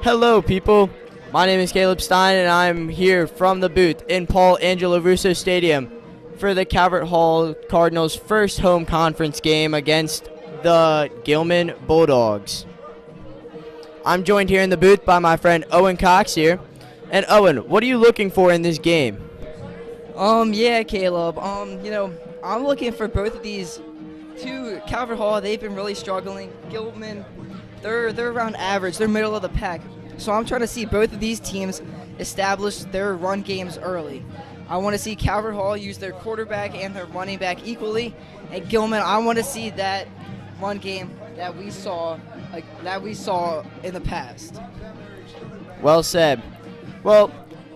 Hello, people. My name is Caleb Stein, and I'm here from the booth in Paul Angelo Russo Stadium for the Calvert Hall Cardinals' first home conference game against the Gilman Bulldogs. I'm joined here in the booth by my friend Owen Cox here. And Owen, what are you looking for in this game? Yeah, Caleb. I'm looking for both of these two. Calvert Hall, they've been really struggling. Gilman, they're around average. They're middle of the pack. So I'm trying to see both of these teams establish their run games early. I want to see Calvert Hall use their quarterback and their running back equally. And Gilman, I want to see that run game that we saw in the past. Well said. Well,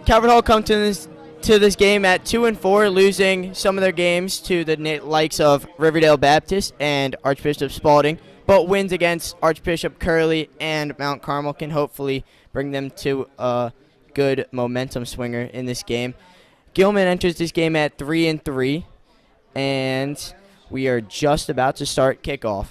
Calvert Hall come to this game at 2-4, losing some of their games to the likes of Riverdale Baptist and Archbishop Spalding, but wins against Archbishop Curley and Mount Carmel can hopefully bring them to a good momentum swinger in this game. Gilman enters this game at 3-3, and we are just about to start kickoff.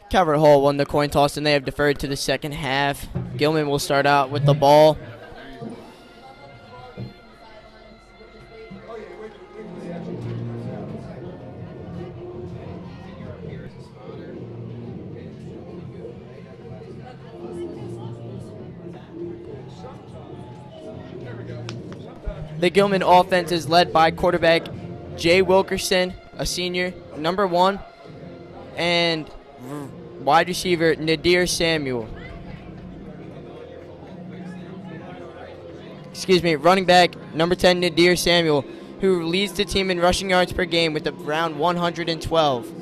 Calvert Hall won the coin toss, and they have deferred to the second half. Gilman will start out with the ball. The Gilman offense is led by quarterback Jay Wilkerson, a senior, number 1, and wide receiver Nadir Samuel. Running back number 10 Nadir Samuel, who leads the team in rushing yards per game with around 112.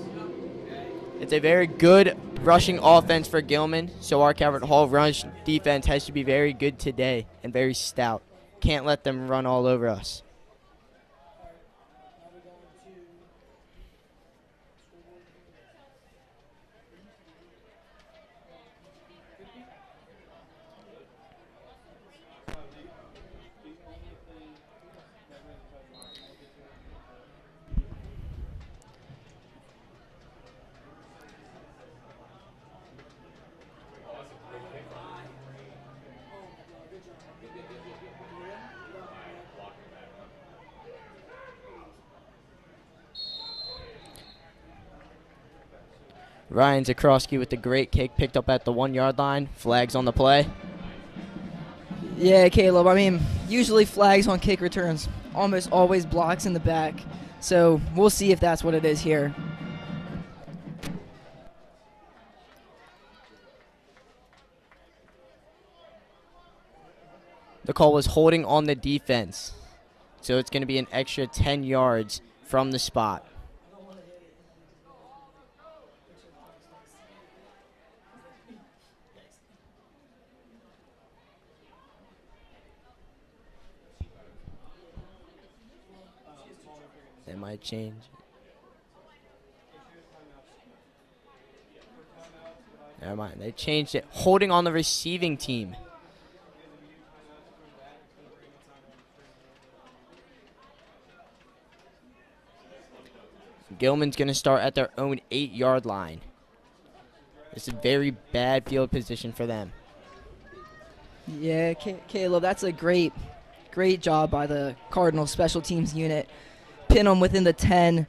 It's a very good rushing offense for Gilman, so our Calvert Hall rush defense has to be very good today and very stout. Can't let them run all over us. Ryan Zakrowski with the great kick, picked up at the 1-yard line. Flags on the play. Yeah, Caleb. I mean, usually flags on kick returns, almost always blocks in the back. So we'll see if that's what it is here. The call was holding on the defense. So it's going to be an extra 10 yards from the spot. They might change. Never mind. They changed it. Holding on the receiving team. Gilman's going to start at their own 8-yard line. It's a very bad field position for them. Yeah, Caleb, that's a great job by the Cardinals special teams unit. Pin them within the 10.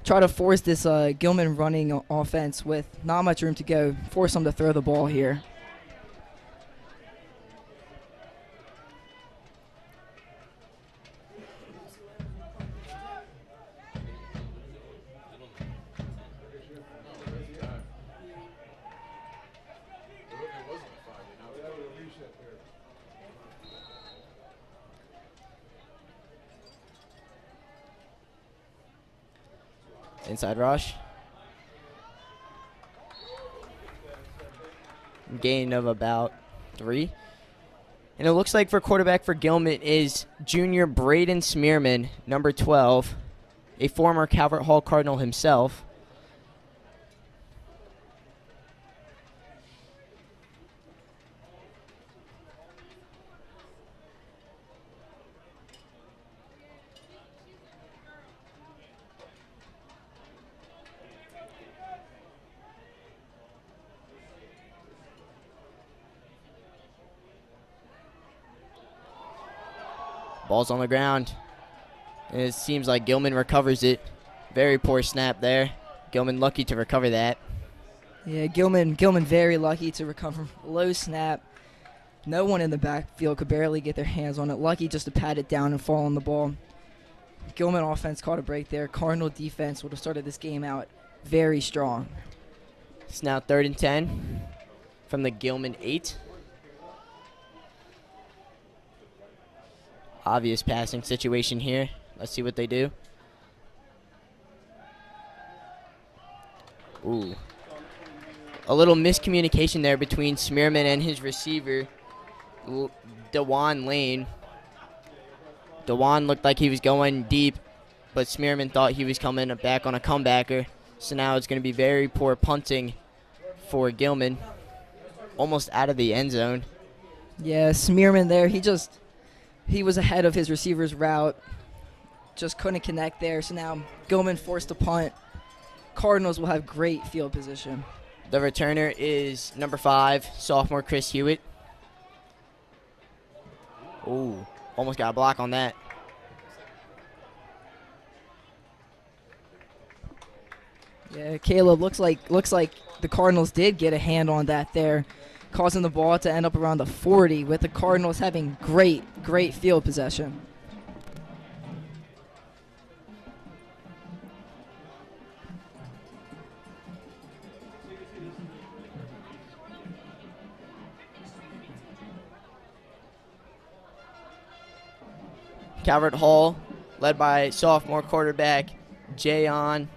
Try to force this Gilman running offense with not much room to go. Force them to throw the ball here. Inside rush. Gain of about 3. And it looks like for quarterback for Gilman is junior Braden Smearman, number 12, a former Calvert Hall Cardinal himself. Ball's on the ground. And it seems like Gilman recovers it. Very poor snap there. Gilman lucky to recover that. Yeah, Gilman very lucky to recover. Low snap. No one in the backfield could barely get their hands on it. Lucky just to pat it down and fall on the ball. Gilman offense caught a break there. Cardinal defense would have started this game out very strong. It's now 3rd and 10 from the Gilman 8. Obvious passing situation here. Let's see what they do. Ooh. A little miscommunication there between Smearman and his receiver, DeJuan Lane. DeJuan looked like he was going deep, but Smearman thought he was coming back on a comebacker. So now it's going to be very poor punting for Gilman. Almost out of the end zone. Yeah, Smearman there, he was ahead of his receiver's route. Just couldn't connect there. So now Gilman forced a punt. Cardinals will have great field position. The returner is number 5, sophomore Chris Hewitt. Ooh, almost got a block on that. Yeah, Caleb, looks like the Cardinals did get a hand on that there, causing the ball to end up around the 40, with the Cardinals having great field possession. Calvert Hall, led by sophomore quarterback Jayon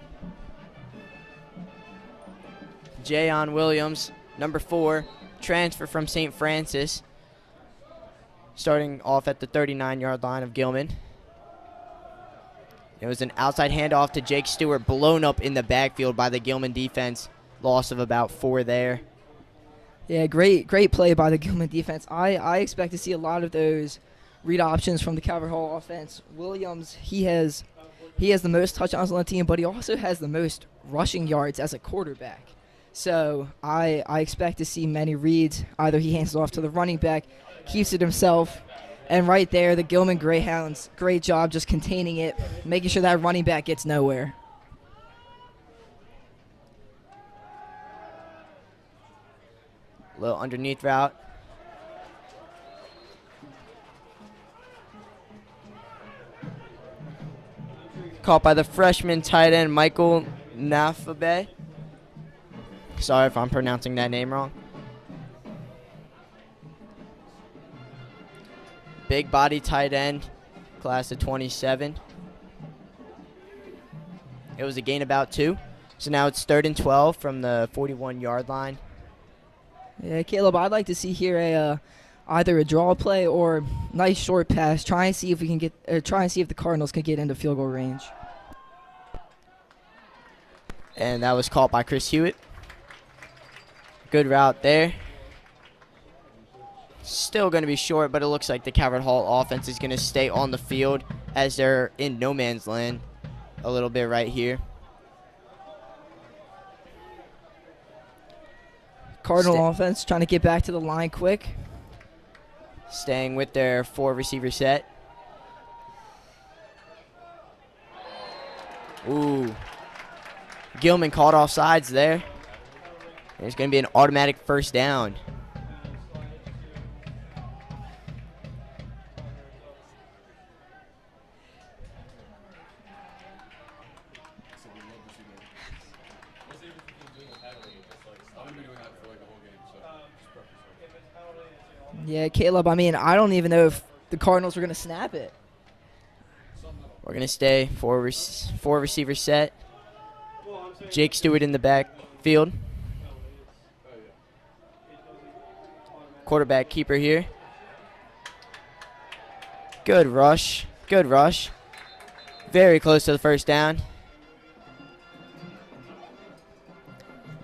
Williams, number 4, transfer from St. Francis, starting off at the 39-yard line of Gilman. It was an outside handoff to Jake Stewart, blown up in the backfield by the Gilman defense. Loss of about 4 there. Yeah, great play by the Gilman defense. I expect to see a lot of those read options from the Calvert Hall offense. Williams, he has the most touchdowns on the team, but he also has the most rushing yards as a quarterback. So I expect to see many reads. Either he hands it off to the running back, keeps it himself, and right there, the Gilman Greyhounds, great job just containing it, making sure that running back gets nowhere. Little underneath route. Caught by the freshman tight end Michael Nafabe. Sorry if I'm pronouncing that name wrong. Big body tight end, class of 27. It was a gain about 2. So now it's 3rd and 12 from the 41-yard line. Yeah, Caleb, I'd like to see here either a draw play or nice short pass. Try and see if the Cardinals can get into field goal range. And that was caught by Chris Hewitt. Good route there. Still going to be short, but it looks like the Calvert Hall offense is going to stay on the field as they're in no man's land a little bit right here. Cardinal offense trying to get back to the line quick. Staying with their 4 receiver set. Ooh. Gilman caught off sides there. There's going to be an automatic first down. Yeah, Caleb, I mean, I don't even know if the Cardinals are going to snap it. We're going to stay 4 receiver set. Jake Stewart in the backfield. Quarterback keeper here. Good rush. Very close to the first down.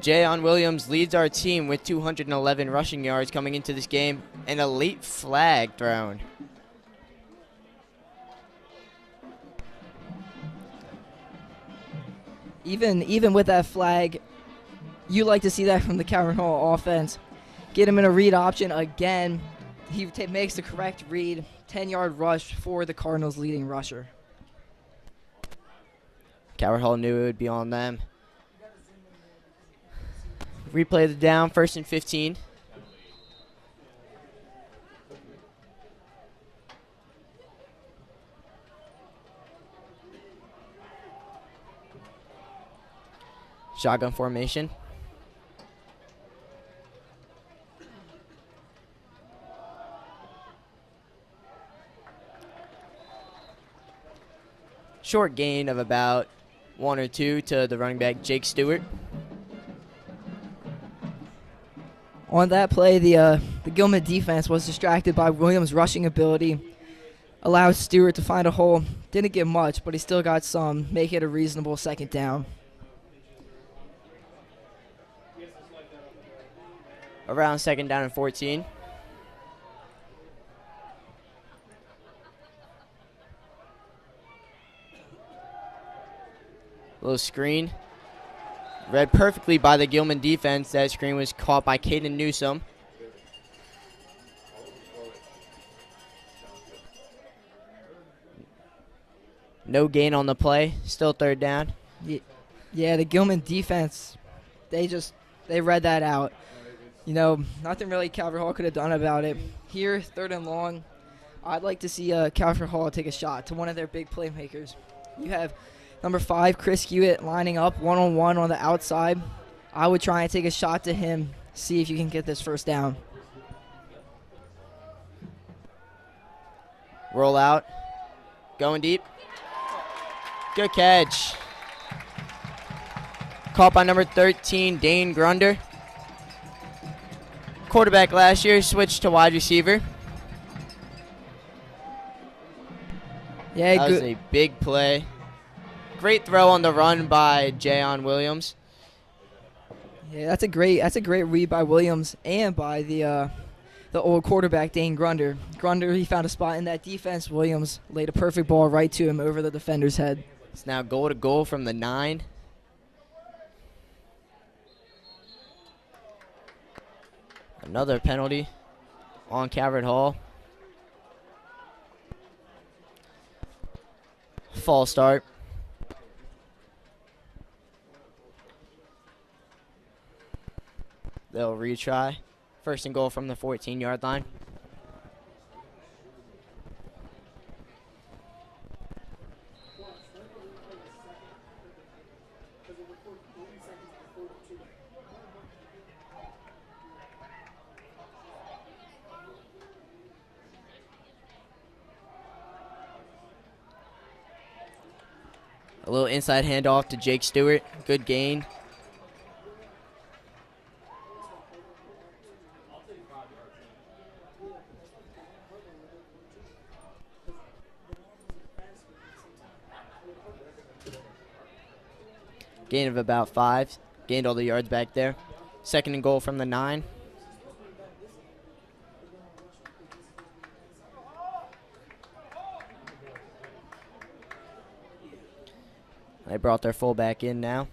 Jayon Williams leads our team with 211 rushing yards coming into this game, and a late flag thrown. Even with that flag, you like to see that from the Calvert Hall offense. Get him in a read option again. He makes the correct read. 10-yard rush for the Cardinals' leading rusher. Calvert Hall knew it would be on them. Replay the down, 1st and 15. Shotgun formation. Short gain of about 1 or 2 to the running back Jake Stewart. On that play, the Gilman defense was distracted by Williams' rushing ability. Allowed Stewart to find a hole. Didn't get much, but he still got some. Make it a reasonable 2nd down. Around 2nd down and 14. Little screen. Read perfectly by the Gilman defense. That screen was caught by Caden Newsom. No gain on the play. Still third down. Yeah, the Gilman defense, they read that out. You know, nothing really Calvert Hall could have done about it. Here, third and long, I'd like to see Calvert Hall take a shot to one of their big playmakers. You have number 5, Chris Hewitt, lining up one-on-one on the outside. I would try and take a shot to him, see if you can get this first down. Roll out. Going deep. Good catch. Caught by number 13, Dane Grunder. Quarterback last year, switched to wide receiver. Yeah, that was a big play. Great throw on the run by Jayon Williams. Yeah, that's a great read by Williams and by the old quarterback Dane Grunder. Grunder, he found a spot in that defense. Williams laid a perfect ball right to him over the defender's head. It's now goal to goal from the 9. Another penalty on Calvert Hall. False start. They'll retry. First and goal from the 14-yard line. A little inside handoff to Jake Stewart. Good gain. Gain of about 5. Gained all the yards back there. Second and goal from the 9. They brought their fullback in now.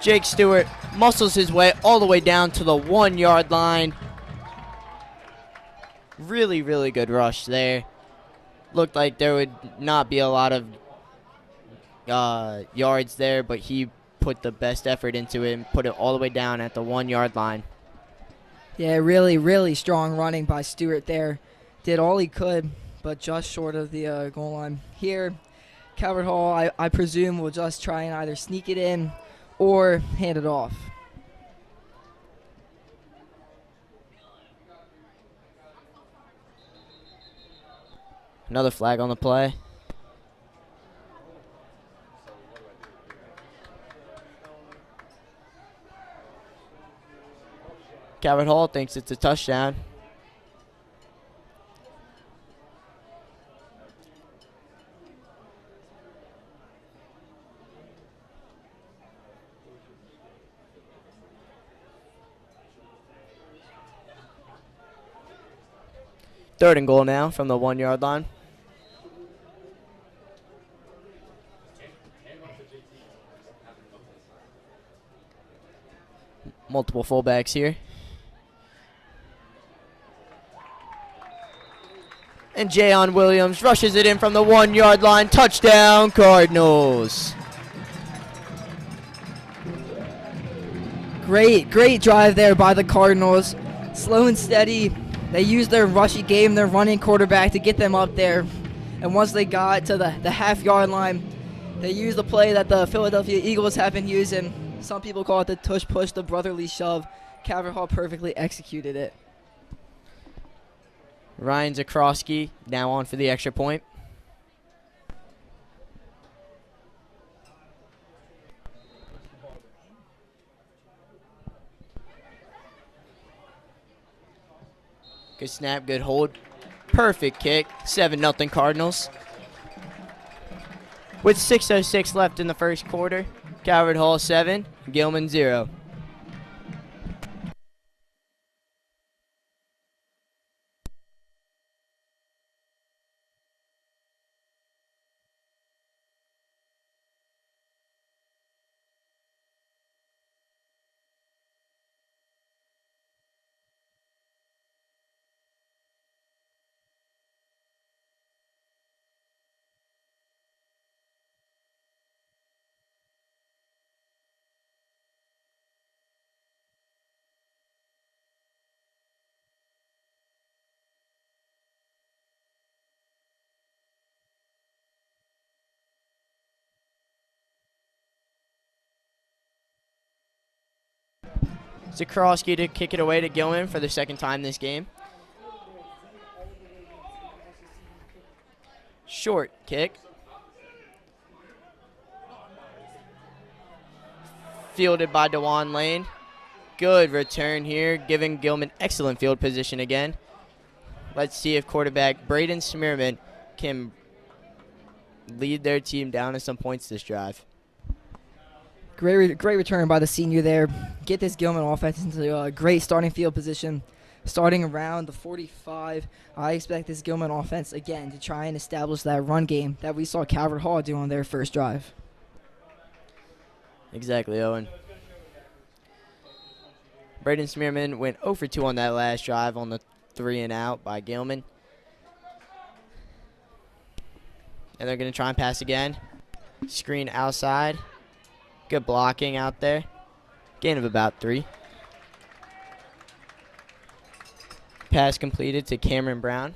Jake Stewart muscles his way all the way down to the 1-yard line. Really, really good rush there. Looked like there would not be a lot of yards there, but he put the best effort into it and put it all the way down at the 1-yard line. Yeah, really, really strong running by Stewart there. Did all he could, but just short of the goal line. Here, Calvert Hall, I presume, will just try and either sneak it in or hand it off. Another flag on the play. Calvert Hall thinks it's a touchdown. Third and goal now from the 1-yard line. Multiple fullbacks here. And Jayon Williams rushes it in from the 1-yard line. Touchdown, Cardinals. Great drive there by the Cardinals. Slow and steady. They used their rushy game, their running quarterback, to get them up there. And once they got to the half-yard line, they used the play that the Philadelphia Eagles have been using. Some people call it the tush push, the brotherly shove. Calvert Hall perfectly executed it. Ryan Zakrowski now on for the extra point. Good snap, good hold. Perfect kick. 7-0 Cardinals. With 6:06 left in the first quarter, Calvert Hall 7, Gilman 0. Zakrowski to kick it away to Gilman for the second time this game. Short kick. Fielded by DeJuan Lane. Good return here, giving Gilman excellent field position again. Let's see if quarterback Braden Smearman can lead their team down to some points this drive. Great return by the senior there. Get this Gilman offense into a great starting field position. Starting around the 45, I expect this Gilman offense, again, to try and establish that run game that we saw Calvert Hall do on their first drive. Exactly, Owen. Braden Smearman went 0 for 2 on that last drive on the 3 and out by Gilman. And they're going to try and pass again. Screen outside. Good blocking out there. Gain of about 3. Pass completed to Cameron Brown.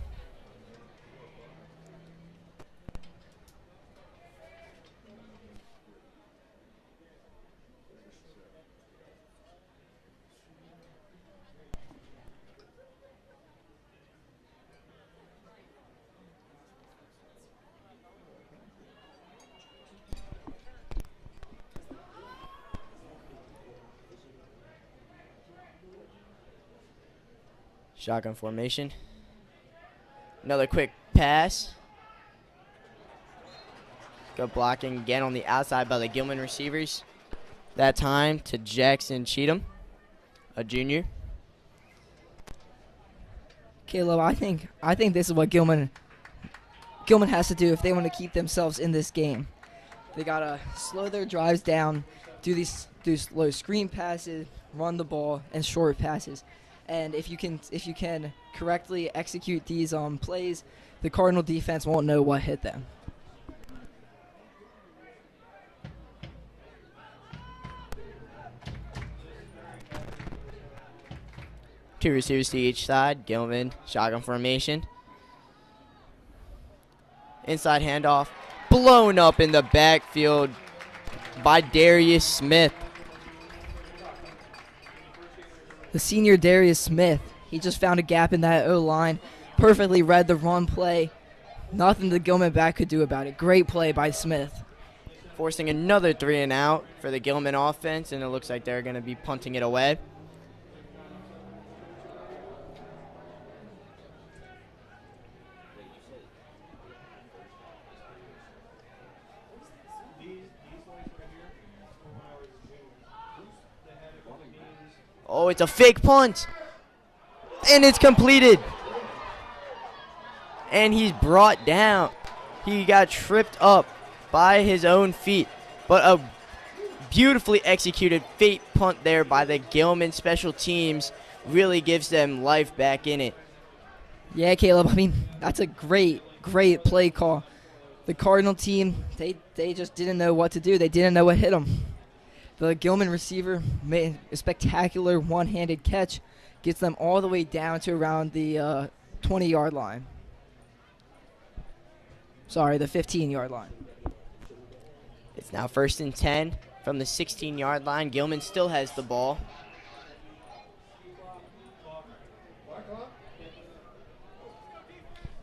Shotgun formation. Another quick pass. Good blocking again on the outside by the Gilman receivers. That time to Jackson Cheatham, a junior. Caleb, I think this is what Gilman has to do if they want to keep themselves in this game. They gotta slow their drives down, do slow screen passes, run the ball, and short passes. And if you can correctly execute these plays, the Cardinal defense won't know what hit them. Two receivers to each side. Gilman, shotgun formation. Inside handoff. Blown up in the backfield by Darius Smith. The senior Darius Smith, he just found a gap in that O-line. Perfectly read the run play. Nothing the Gilman back could do about it. Great play by Smith. Forcing another 3 and out for the Gilman offense, and it looks like they're going to be punting it away. Oh, it's a fake punt. And it's completed. And he's brought down. He got tripped up by his own feet. But a beautifully executed fake punt there by the Gilman special teams really gives them life back in it. Yeah, Caleb, I mean, that's a great play call. The Cardinal team, they just didn't know what to do. They didn't know what hit them. The Gilman receiver made a spectacular one-handed catch, gets them all the way down to around the 20-yard line. Sorry, the 15-yard line. It's now 1st and 10 from the 16-yard line. Gilman still has the ball.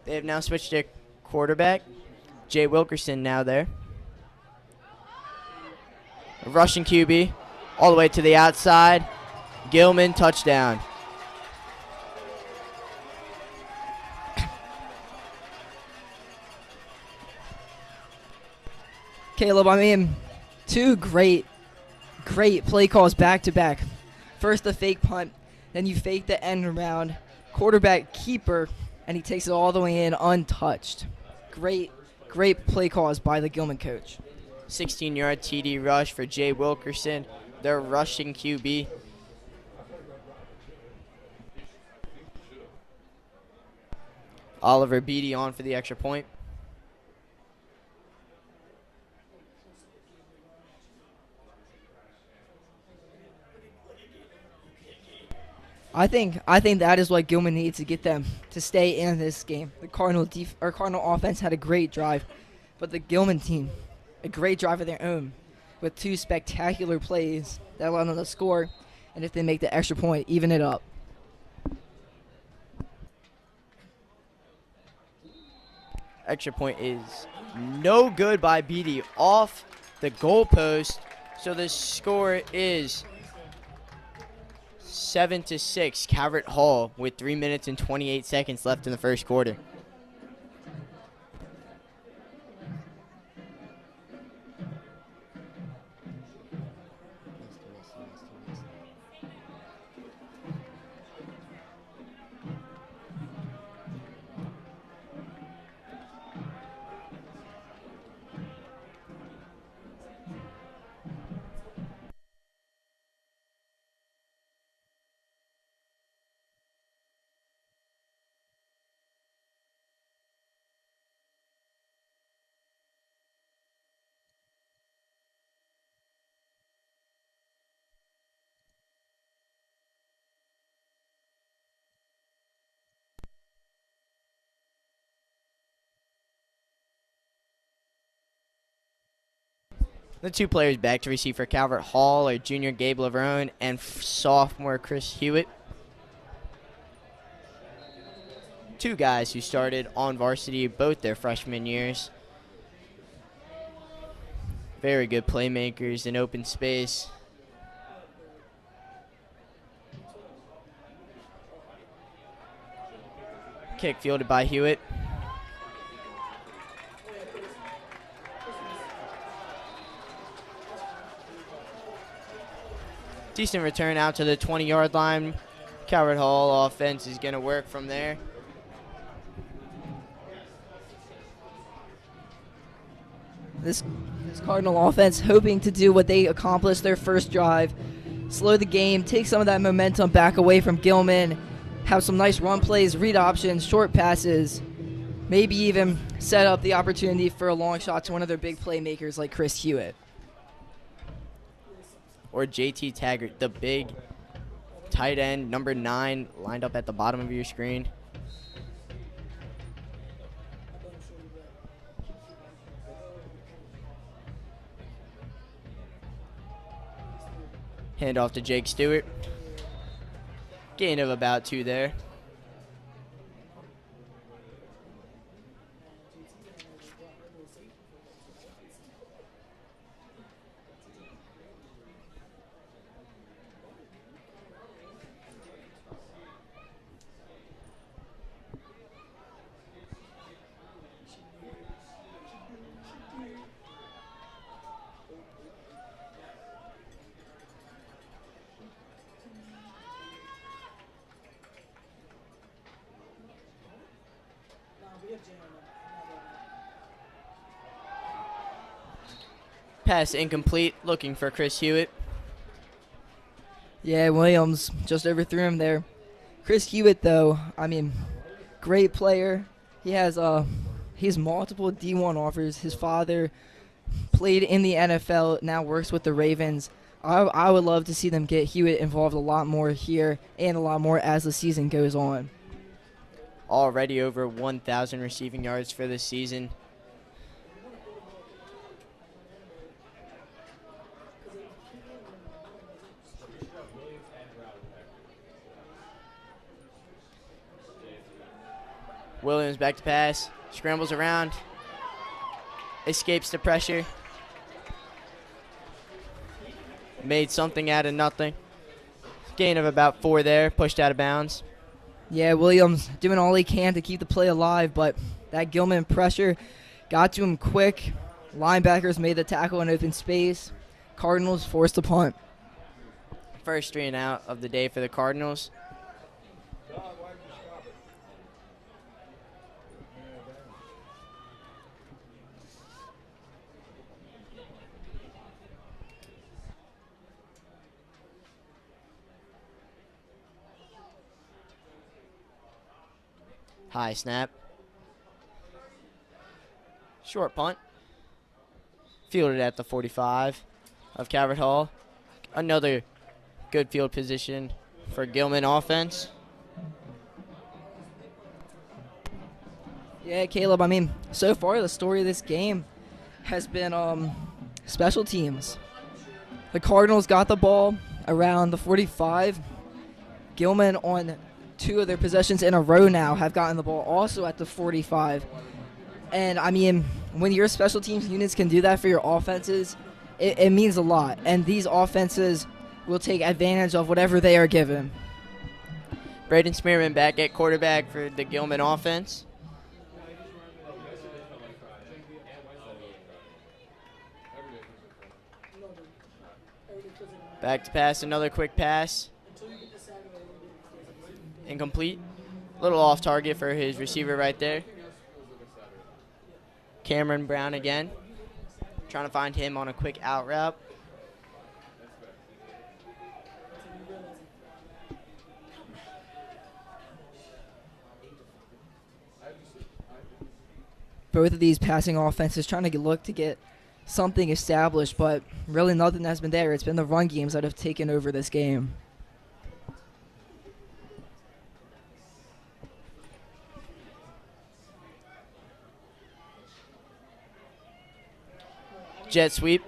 They have now switched their quarterback. Jay Wilkerson now there. Rushing QB all the way to the outside. Gilman, touchdown. Caleb, I mean, two great play calls back to back. First the fake punt, then you fake the end around. Quarterback keeper, and he takes it all the way in untouched. Great play calls by the Gilman coach. 16-yard TD rush for Jay Wilkerson, their rushing QB. Oliver Beatty on for the extra point. I think that is what Gilman needs to get them to stay in this game. The Cardinal offense had a great drive, but the Gilman team, a great drive of their own, with two spectacular plays that allowed them to score and if they make the extra point, even it up. Extra point is no good by BD off the goalpost. So the score is 7-6. Calvert Hall with 3 minutes and 28 seconds left in the first quarter. The two players back to receive for Calvert Hall are junior Gabe Lavrone and sophomore Chris Hewitt. Two guys who started on varsity both their freshman years. Very good playmakers in open space. Kick fielded by Hewitt. Decent return out to the 20-yard line. Calvert Hall offense is going to work from there. This Cardinal offense hoping to do what they accomplished their first drive, slow the game, take some of that momentum back away from Gilman, have some nice run plays, read options, short passes, maybe even set up the opportunity for a long shot to one of their big playmakers like Chris Hewitt. Or JT Taggart, the big tight end, number 9, lined up at the bottom of your screen. Hand off to Jake Stewart. Gain of about 2 there. Pass incomplete, looking for Chris Hewitt. Yeah, Williams just overthrew him there. Chris Hewitt, though, great player. He has he's multiple D1 offers. His father played in the NFL, now works with the Ravens. I would love to see them get Hewitt involved a lot more here and a lot more as the season goes on. Already over 1,000 receiving yards for this season. Williams back to pass, scrambles around, escapes the pressure. Made something out of nothing. Gain of about 4 there, pushed out of bounds. Yeah, Williams doing all he can to keep the play alive, but that Gilman pressure got to him quick. Linebackers made the tackle in open space. Cardinals forced a punt. First 3 and out of the day for the Cardinals. High snap. Short punt. Fielded at the 45 of Calvert Hall. Another good field position for Gilman offense. Yeah, Caleb, so far the story of this game has been special teams. The Cardinals got the ball around the 45. Gilman on 2 of their possessions in a row now have gotten the ball also at the 45. And I mean, when your special teams units can do that for your offenses, it means a lot. And these offenses will take advantage of whatever they are given. Braden Smearman back at quarterback for the Gilman offense. Back to pass, another quick pass. Incomplete. A little off target for his receiver right there. Cameron Brown again. Trying to find him on a quick out route. Both of these passing offenses trying to look to get something established, but really nothing has been there. It's been the run games that have taken over this game. Jet sweep.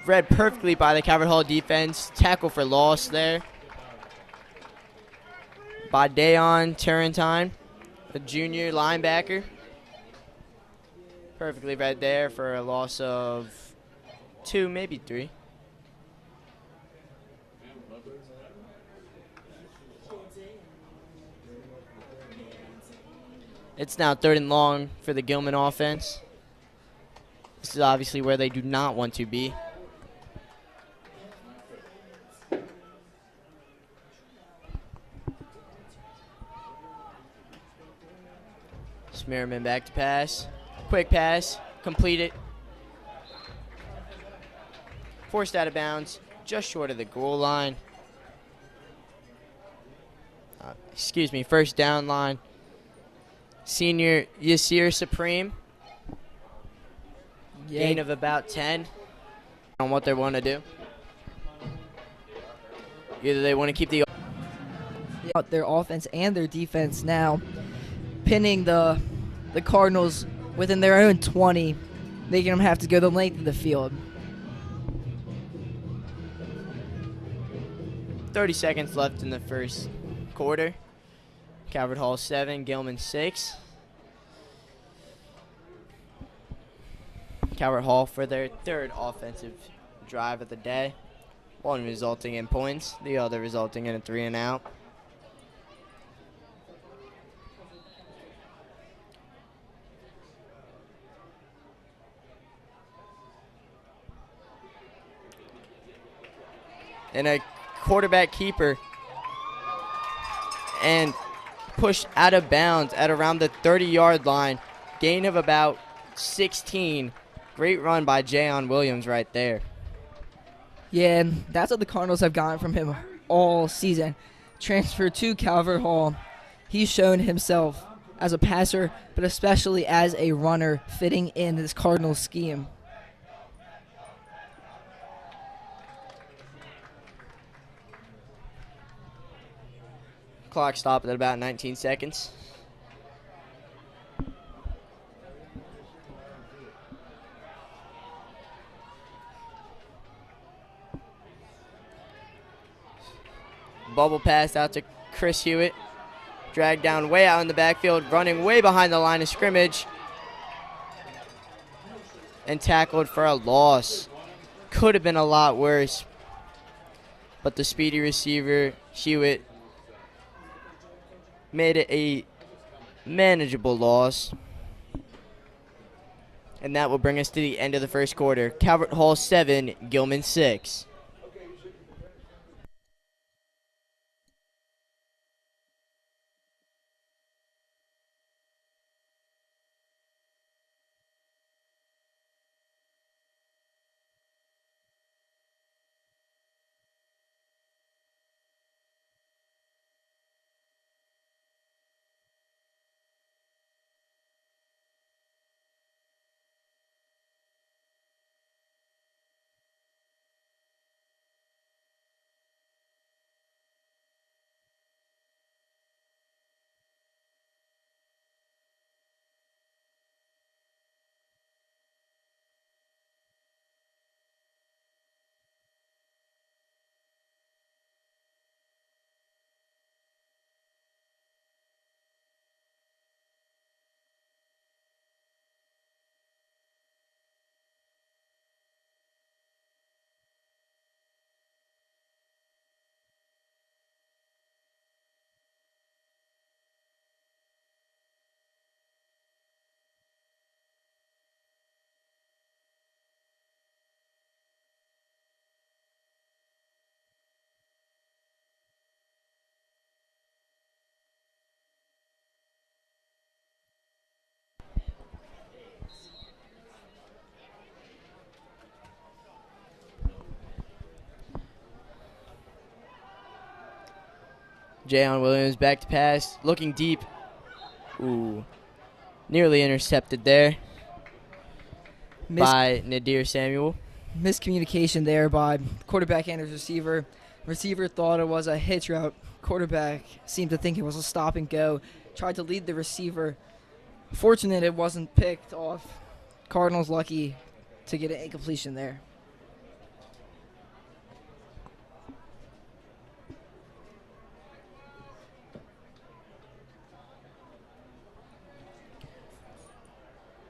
Read perfectly by the Calvert Hall defense. Tackle for loss there by Dayon Turrentine, the junior linebacker. Perfectly read there for a loss of 2, maybe 3. It's now 3rd and long for the Gilman offense. This is obviously where they do not want to be. Smearman back to pass. Quick pass. Complete it. Forced out of bounds. Just short of the goal line. First down line. Senior Yasir Supreme. Gain of about 10 on what they want to do. Either they want to keep their offense and their defense now, pinning the Cardinals within their own 20, making them have to go the length of the field. 30 seconds left in the first quarter. Calvert Hall 7, Gilman 6. Calvert Hall for their 3rd offensive drive of the day. One resulting in points, the other resulting in a 3 and out. And a quarterback keeper and pushed out of bounds at around the 30-yard line. Gain of about 16. Great run by Jayon Williams right there. Yeah, and that's what the Cardinals have gotten from him all season. Transferred to Calvert Hall. He's shown himself as a passer, but especially as a runner, fitting in this Cardinals scheme. Clock stopped at about 19 seconds. Bubble pass out to Chris Hewitt. Dragged down way out in the backfield, running way behind the line of scrimmage. And tackled for a loss. Could have been a lot worse. But the speedy receiver, Hewitt, made it a manageable loss. And that will bring us to the end of the first quarter. Calvert Hall 7, Gilman 6. Jayon Williams back to pass, looking deep. Ooh, nearly intercepted there by Nadir Samuel. Miscommunication there by quarterback and his receiver. Receiver thought it was a hitch route. Quarterback seemed to think it was a stop and go. Tried to lead the receiver. Fortunate it wasn't picked off. Cardinals lucky to get an incompletion there.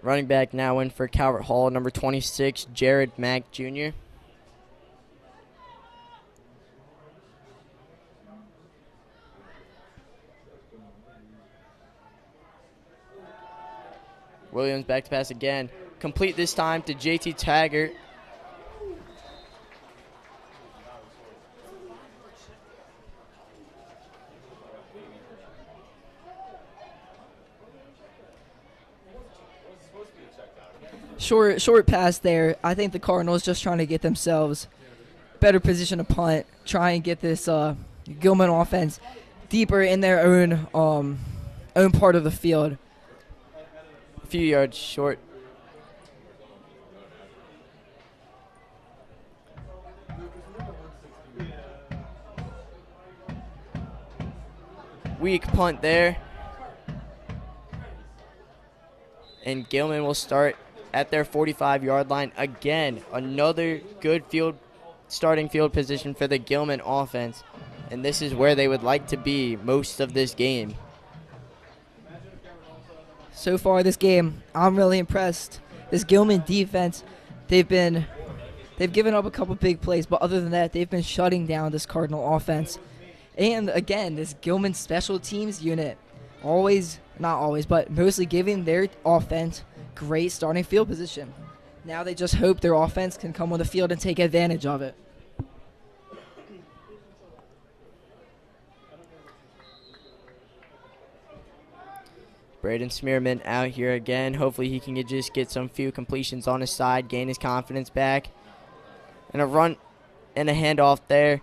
Running back now in for Calvert Hall, number 26, Jared Mack Jr. Williams back to pass again. Complete this time to JT Taggart. Short pass there. I think the Cardinals just trying to get themselves better position to punt, try and get this Gilman offense deeper in their own part of the field. A few yards short. Weak punt there. And Gilman will start at their 45-yard line again. Another good starting field position for the Gilman offense. And this is where they would like to be most of this game. So far this game, I'm really impressed. This Gilman defense, they've given up a couple big plays, but other than that, they've been shutting down this Cardinal offense. And again, this Gilman special teams unit, not always, but mostly giving their offense great starting field position. Now they just hope their offense can come on the field and take advantage of it. Braden Smearman out here again. Hopefully he can just get some few completions on his side, gain his confidence back. And a run and a handoff there.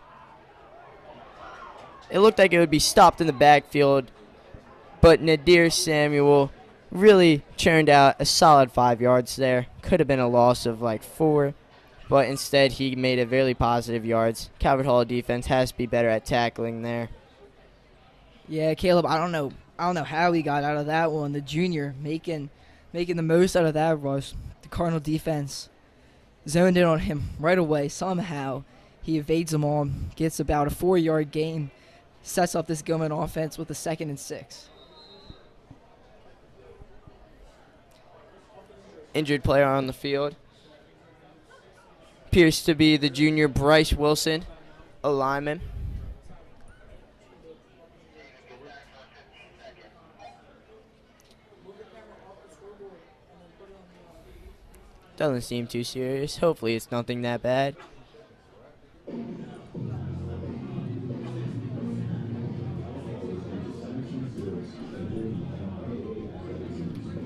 It looked like it would be stopped in the backfield, but Nadir Samuel really churned out a solid 5 yards there. Could have been a loss of like 4, but instead he made it very positive yards. Calvert Hall defense has to be better at tackling there. Yeah, Caleb, I don't know how he got out of that one. The junior making the most out of that rush. The Cardinal defense zoned in on him right away. Somehow he evades them all, gets about a 4-yard gain, sets up this Gilman offense with a 2nd and 6. Injured player on the field appears to be the junior Bryce Wilson, a lineman. Doesn't seem too serious. Hopefully it's nothing that bad.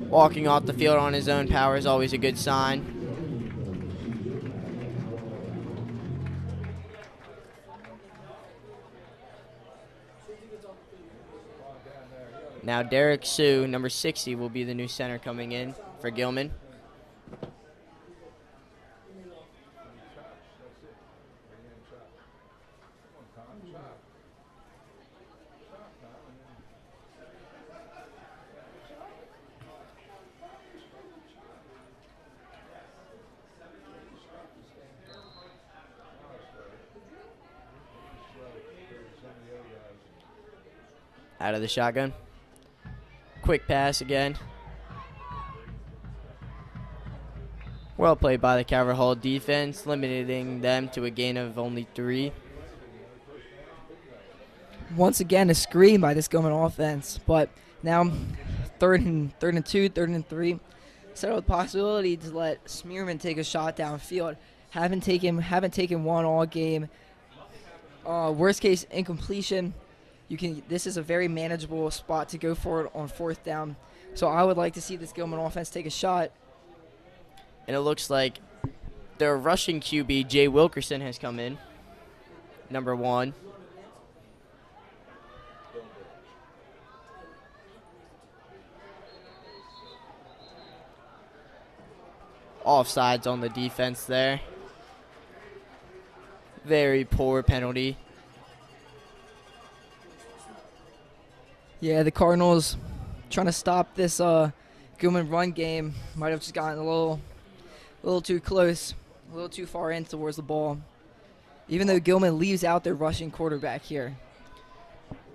Walking off the field on his own power is always a good sign. Now Derek Sue, number 60, will be the new center coming in for Gilman. Out of the shotgun. Quick pass again. Well played by the Calvert Hall defense, limiting them to a gain of only 3. Once again, a screen by this Gilman offense, but now third and 2, 3rd and 3. So the possibility to let Smearman take a shot downfield. Haven't taken one all game. Worst case incompletion. This is a very manageable spot to go for it on 4th down. So I would like to see this Gilman offense take a shot. And it looks like their rushing QB, Jay Wilkerson, has come in. Number 1. Offsides on the defense there. Very poor penalty. Yeah, the Cardinals trying to stop this Gilman run game might have just gotten a little too close, a little too far in towards the ball. Even though Gilman leaves out their rushing quarterback here.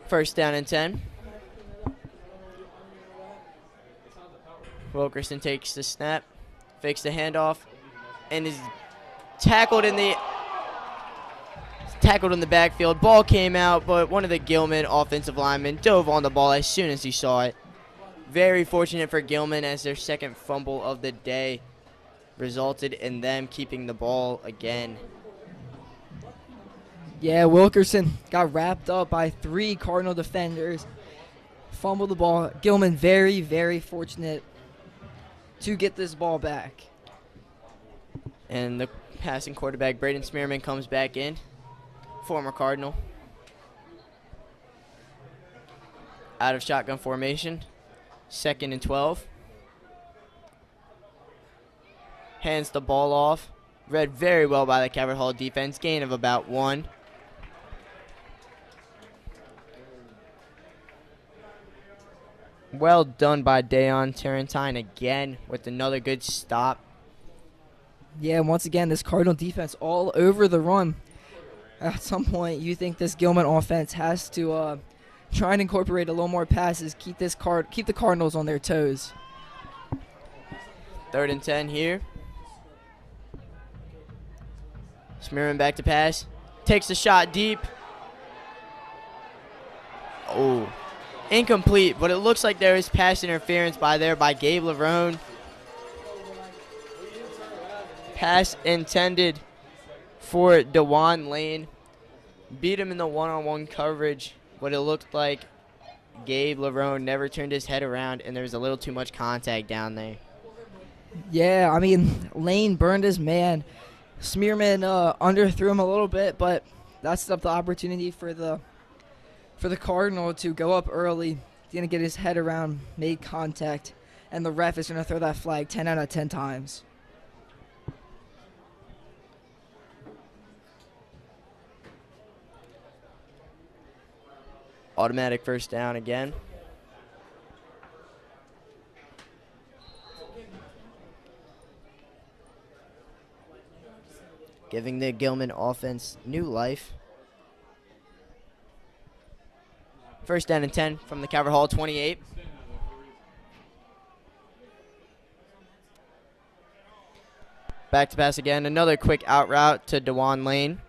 First down and 10. Wilkerson takes the snap, fakes the handoff, and is tackled in the backfield. Ball came out, but one of the Gilman offensive linemen dove on the ball as soon as he saw it. Very fortunate for Gilman, as their second fumble of the day resulted in them keeping the ball again. Yeah, Wilkerson got wrapped up by 3 Cardinal defenders. Fumbled the ball. Gilman very, very fortunate to get this ball back. And the passing quarterback, Braden Smearman, comes back in. Former Cardinal. Out of shotgun formation. 2nd and 12. Hands the ball off. Read very well by the Calvert Hall defense. Gain of about 1. Well done by Dayon Tarantine again with another good stop. Yeah, once again, this Cardinal defense all over the run. At some point, you think this Gilman offense has to try and incorporate a little more passes, keep the Cardinals on their toes. 3rd and 10 here. Smearman back to pass. Takes the shot deep. Oh. Incomplete, but it looks like there is pass interference by Gabe Lerone. Pass intended for DeJuan Lane. Beat him in the one-on-one coverage, but it looked like Gabe Lerone never turned his head around, and there was a little too much contact down there. Yeah, I mean, Lane burned his man. Smearman underthrew him a little bit, but that's up the opportunity for the Cardinal to go up early. He's going to get his head around, make contact, and the ref is going to throw that flag 10 out of 10 times. Automatic first down again. Giving the Gilman offense new life. First down and 10 from the Calvert Hall 28. Back to pass again. Another quick out route to DeJuan Lane.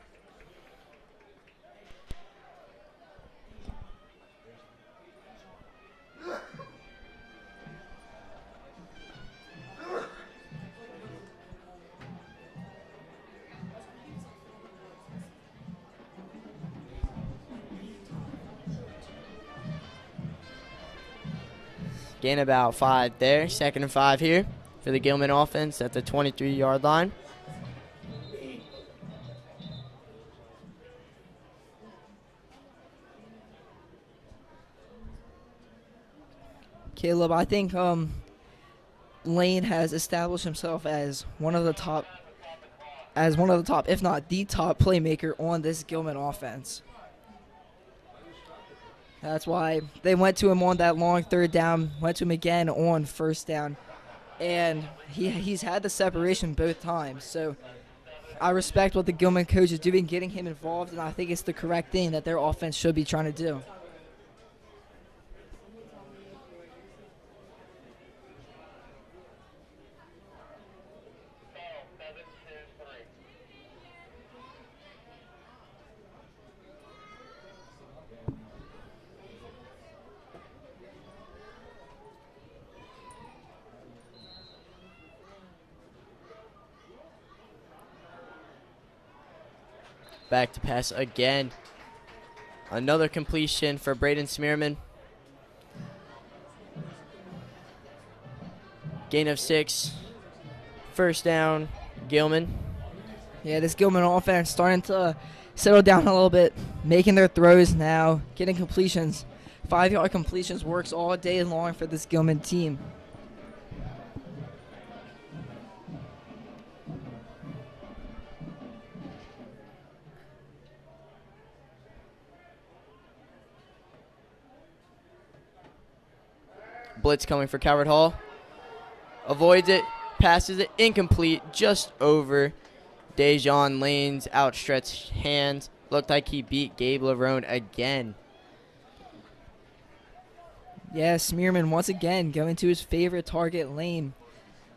Gain about 5 there. 2nd and 5 here for the Gilman offense at the 23-yard line. Caleb, I think Lane has established himself as one of the top, if not the top playmaker on this Gilman offense. That's why they went to him on that long 3rd down, went to him again on 1st down, and he's had the separation both times. So I respect what the Gilman coach is doing, getting him involved, and I think it's the correct thing that their offense should be trying to do. Back to pass again. Another completion for Braden Smearman. Gain of 6. First down, Gilman. Yeah, this Gilman offense starting to settle down a little bit, making their throws now, getting completions. 5-yard completions works all day long for this Gilman team. Blitz coming for Calvert Hall. Avoids it, passes it, incomplete, just over Dejon Lane's outstretched hands. Looked like he beat Gabe Lerone again. Yeah, Smearman once again going to his favorite target, Lane.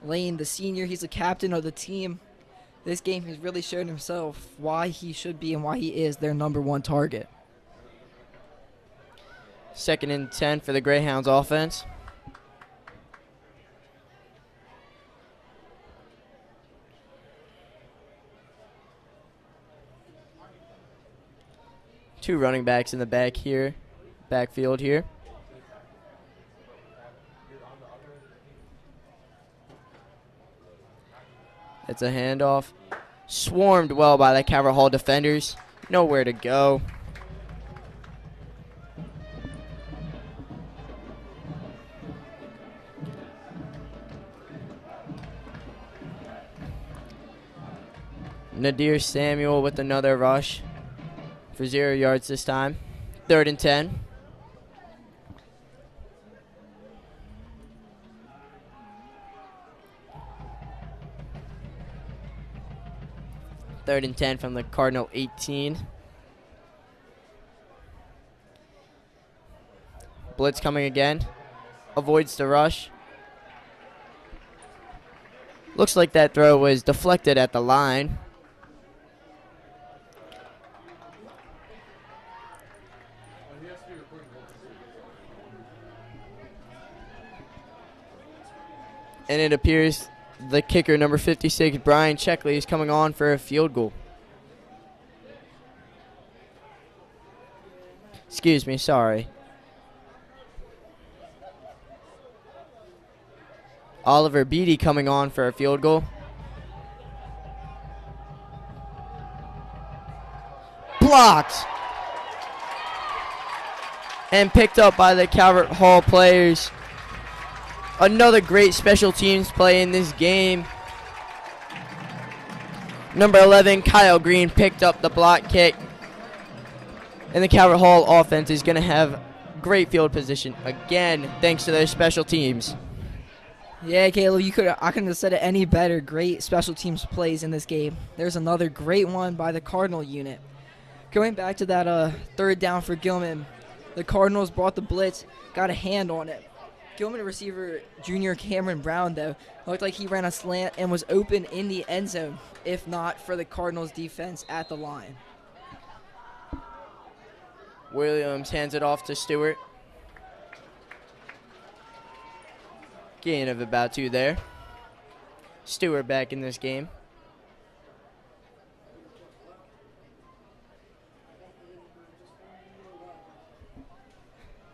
Lane, the senior, he's the captain of the team. This game has really shown himself why he should be and why he is their #1 target. 2nd and 10 for the Greyhounds offense. Two running backs in the backfield here. It's a handoff. Swarmed well by the Calvert Hall defenders. Nowhere to go. Nadir Samuel with another rush for 0 yards this time. 3rd and 10. Third and 10 from the Cardinal 18. Blitz coming again. Avoids the rush. Looks like that throw was deflected at the line. And it appears the kicker, number 56, Brian Checkley, is coming on for a field goal. Excuse me, sorry. Oliver Beatty coming on for a field goal. Blocked. And picked up by the Calvert Hall players. Another great special teams play in this game. Number 11, Kyle Green, picked up the block kick. And the Calvert Hall offense is going to have great field position again, thanks to their special teams. Yeah, Caleb, I couldn't have said it any better. Great special teams plays in this game. There's another great one by the Cardinal unit. Going back to that 3rd down for Gilman, the Cardinals brought the blitz, got a hand on it. Gilman receiver junior Cameron Brown, though, looked like he ran a slant and was open in the end zone, if not for the Cardinals defense at the line. Williams hands it off to Stewart. Gain of about 2 there. Stewart back in this game.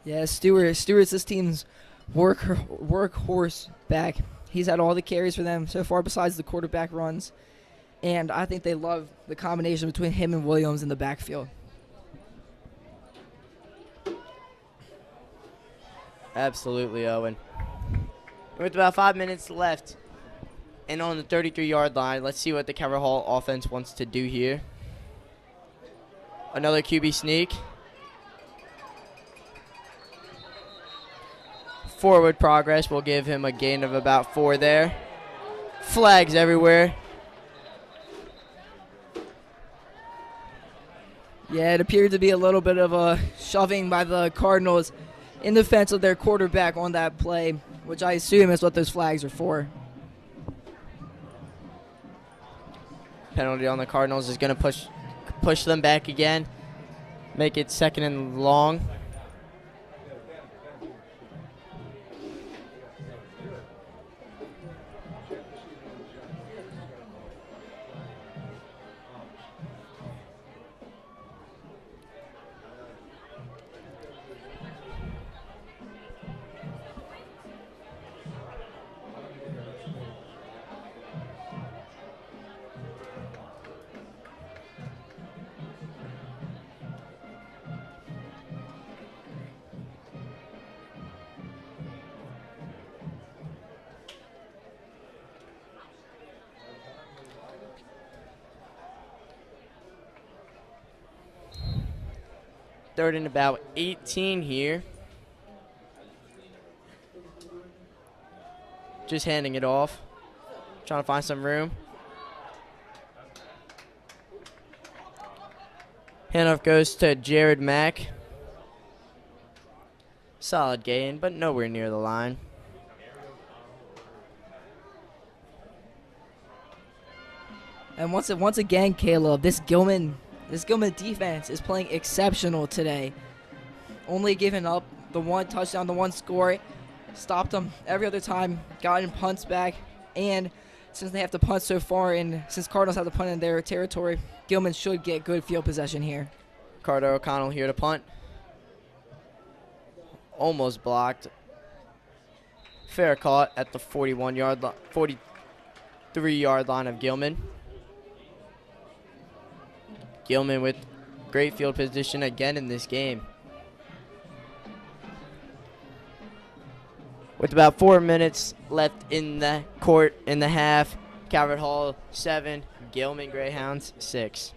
Yeah, Stewart's this team's workhorse back. He's had all the carries for them so far besides the quarterback runs. And I think they love the combination between him and Williams in the backfield. Absolutely, Owen. With about 5 minutes left and on the 33-yard line, let's see what the Calvert Hall offense wants to do here. Another QB sneak. Forward progress will give him a gain of about 4 there. Flags everywhere. Yeah, it appeared to be a little bit of a shoving by the Cardinals in defense of their quarterback on that play, which I assume is what those flags are for. Penalty on the Cardinals is going to push them back again. Make it 2nd and long. Third and about 18 here. just handing it off, trying to find some room. Handoff goes to Jared Mack. Solid gain, but nowhere near the line. And once again, Caleb, this Gilman defense is playing exceptional today. Only giving up the one touchdown, the one score, stopped them every other time, gotten punts back, and since they have to punt so far, and since Cardinals have to punt in their territory, Gilman should get good field possession here. Carter O'Connell here to punt. Almost blocked. Fair caught at the 43-yard line of Gilman. Gilman with great field position again in this game. With about 4 minutes left in the court in the half, Calvert Hall 7, Gilman Greyhounds 6.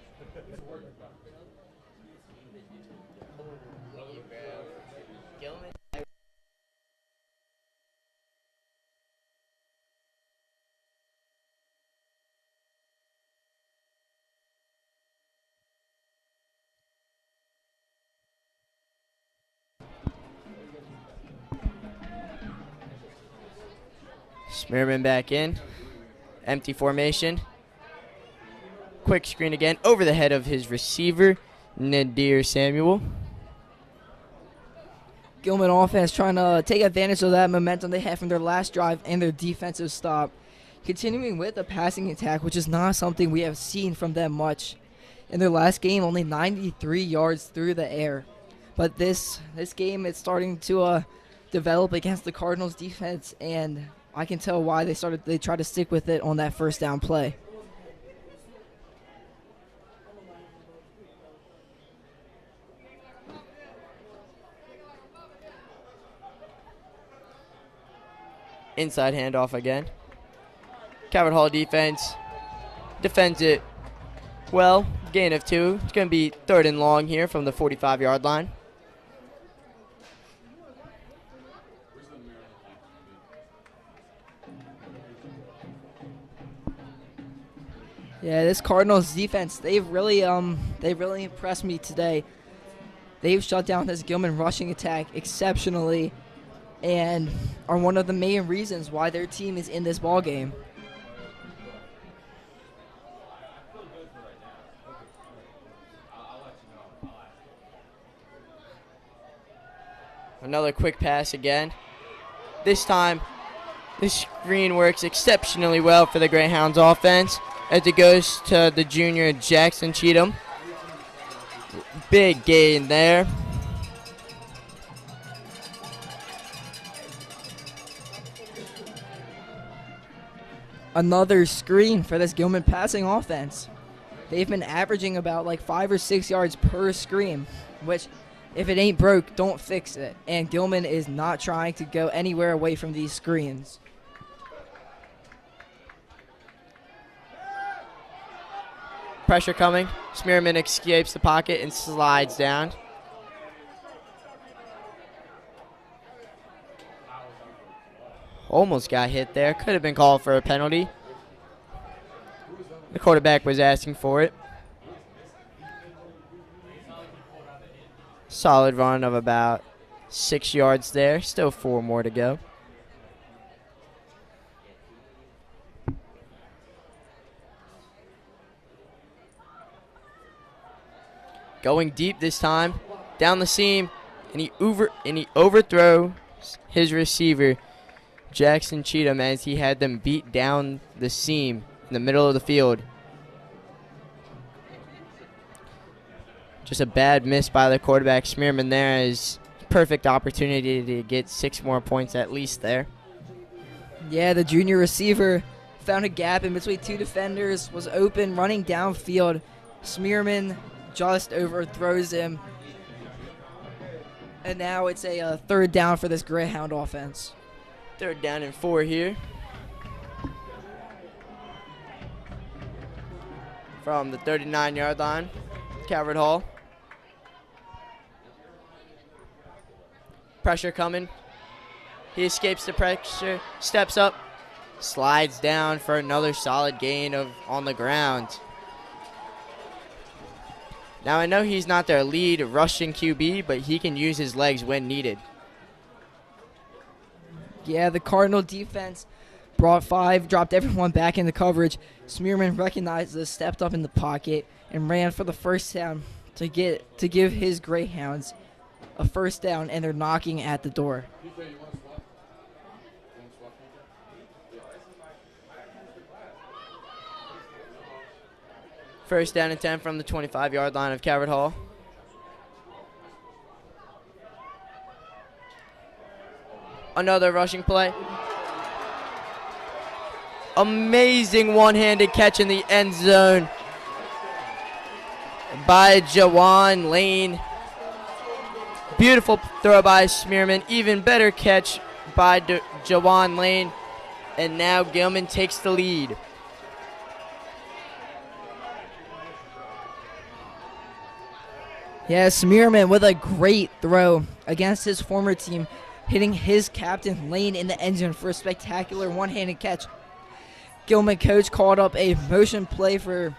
Smearman back in. Empty formation. Quick screen again over the head of his receiver, Nadir Samuel. Gilman offense trying to take advantage of that momentum they had from their last drive and their defensive stop. Continuing with the passing attack, which is not something we have seen from them much. In their last game, only 93 yards through the air. But this game, it's starting to develop against the Cardinals defense, and I can tell why they tried to stick with it on that first down play. Inside handoff again. Calvert Hall defense defends it well. Gain of 2. It's going to be 3rd and long here from the 45-yard line. Yeah, this Cardinals defense, they've really impressed me today. They've shut down this Gilman rushing attack exceptionally and are one of the main reasons why their team is in this ball game. Another quick pass again. This time, the screen works exceptionally well for the Greyhounds offense as it goes to the junior Jackson Cheatham. Big gain there. Another screen for this Gilman passing offense. They've been averaging about like 5 or 6 yards per screen, which if it ain't broke, don't fix it. And Gilman is not trying to go anywhere away from these screens. Pressure coming. Smearman escapes the pocket and slides down. Almost got hit there. Could have been called for a penalty. The quarterback was asking for it. Solid run of about 6 yards there. Still 4 more to go. Going deep this time. Down the seam. And he overthrows his receiver, Jackson Cheatham, as he had them beat down the seam in the middle of the field. Just a bad miss by the quarterback. Smearman there is perfect opportunity to get 6 more points at least there. Yeah, the junior receiver found a gap in between 2 defenders, was open, running downfield. Smearman just overthrows him. And now it's a 3rd down for this Greyhound offense. 3rd down and 4 here. From the 39-yard line, Calvert Hall. Pressure coming. He escapes the pressure, steps up, slides down for another solid gain on the ground. Now I know he's not their lead rushing QB, but he can use his legs when needed. Yeah, the Cardinal defense brought 5, dropped everyone back into coverage. Smearman recognized this, stepped up in the pocket, and ran for the first down to give his Greyhounds a first down, and they're knocking at the door. First down and 10 from the 25-yard line of Calvert Hall. Another rushing play. Amazing one-handed catch in the end zone by Jawan Lane. Beautiful throw by Smearman. Even better catch by Jawan Lane. And now Gilman takes the lead. Yeah, Smearman with a great throw against his former team, hitting his captain Lane in the end zone for a spectacular one-handed catch. Gilman coach called up a motion play for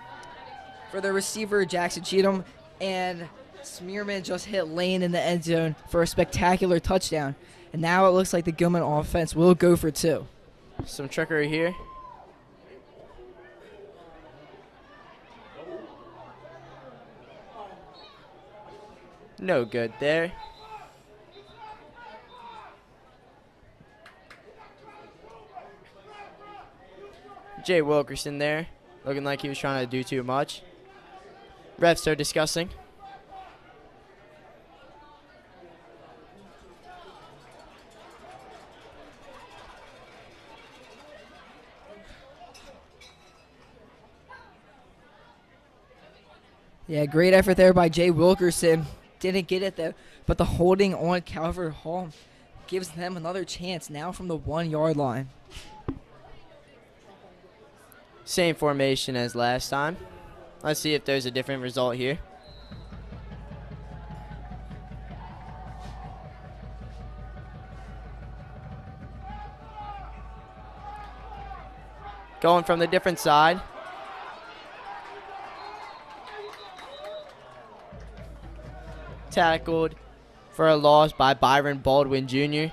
the receiver Jackson Cheatham, and Smearman just hit Lane in the end zone for a spectacular touchdown. And now it looks like the Gilman offense will go for 2. Some trickery here. No good there. Jay Wilkerson there, looking like he was trying to do too much. Refs are discussing. Yeah, great effort there by Jay Wilkerson. Didn't get it though, but the holding on Calvert Hall gives them another chance now from the 1-yard line. Same formation as last time. Let's see if there's a different result here. Going from the different side. Tackled for a loss by Byron Baldwin Jr.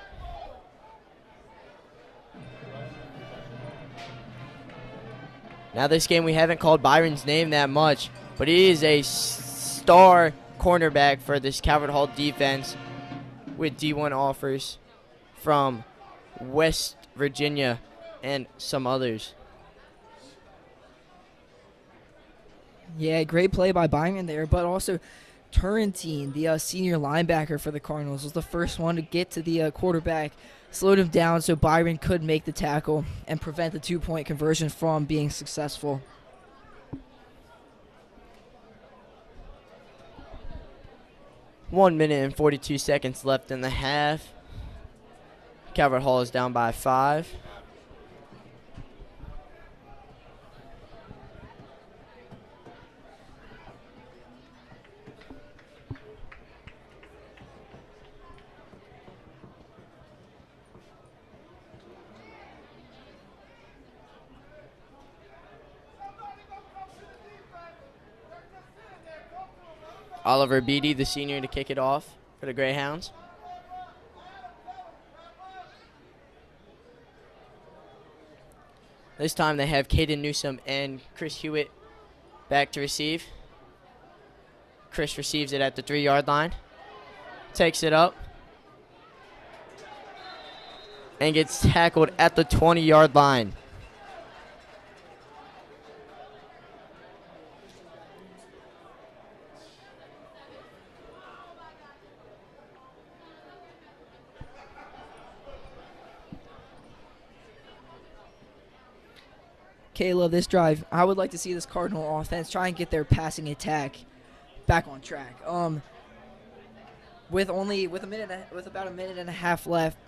Now this game we haven't called Byron's name that much, but he is a star cornerback for this Calvert Hall defense with D1 offers from West Virginia and some others. Yeah, great play by Byron there, but also Turrentine, the senior linebacker for the Cardinals, was the first one to get to the quarterback, slowed him down so Byron could make the tackle and prevent the 2-point conversion from being successful. One minute and 42 seconds left in the half. Calvert Hall is down by 5. Oliver Beatty, the senior, to kick it off for the Greyhounds. This time they have Caden Newsom and Chris Hewitt back to receive. Chris receives it at the 3-yard line. Takes it up. And gets tackled at the 20-yard line. Caleb, this drive, I would like to see this Cardinal offense try and get their passing attack back on track. With about a minute and a half left,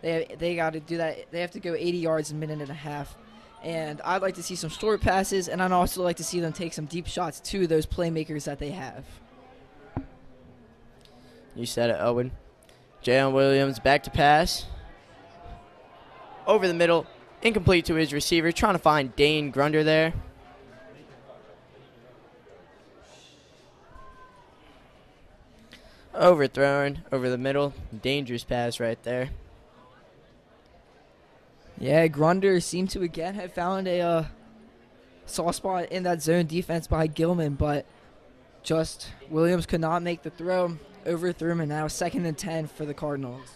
they got to do that. They have to go 80 yards in a minute and a half, and I'd like to see some short passes, and I'd also like to see them take some deep shots to those playmakers that they have. You said it, Owen. Jalen Williams back to pass. Over the middle. Incomplete to his receiver, trying to find Dane Grunder there. Overthrown over the middle. Dangerous pass right there. Yeah, Grunder seemed to again have found a soft spot in that zone defense by Gilman, but just Williams could not make the throw. Overthrew him, and now 2nd and 10 for the Cardinals.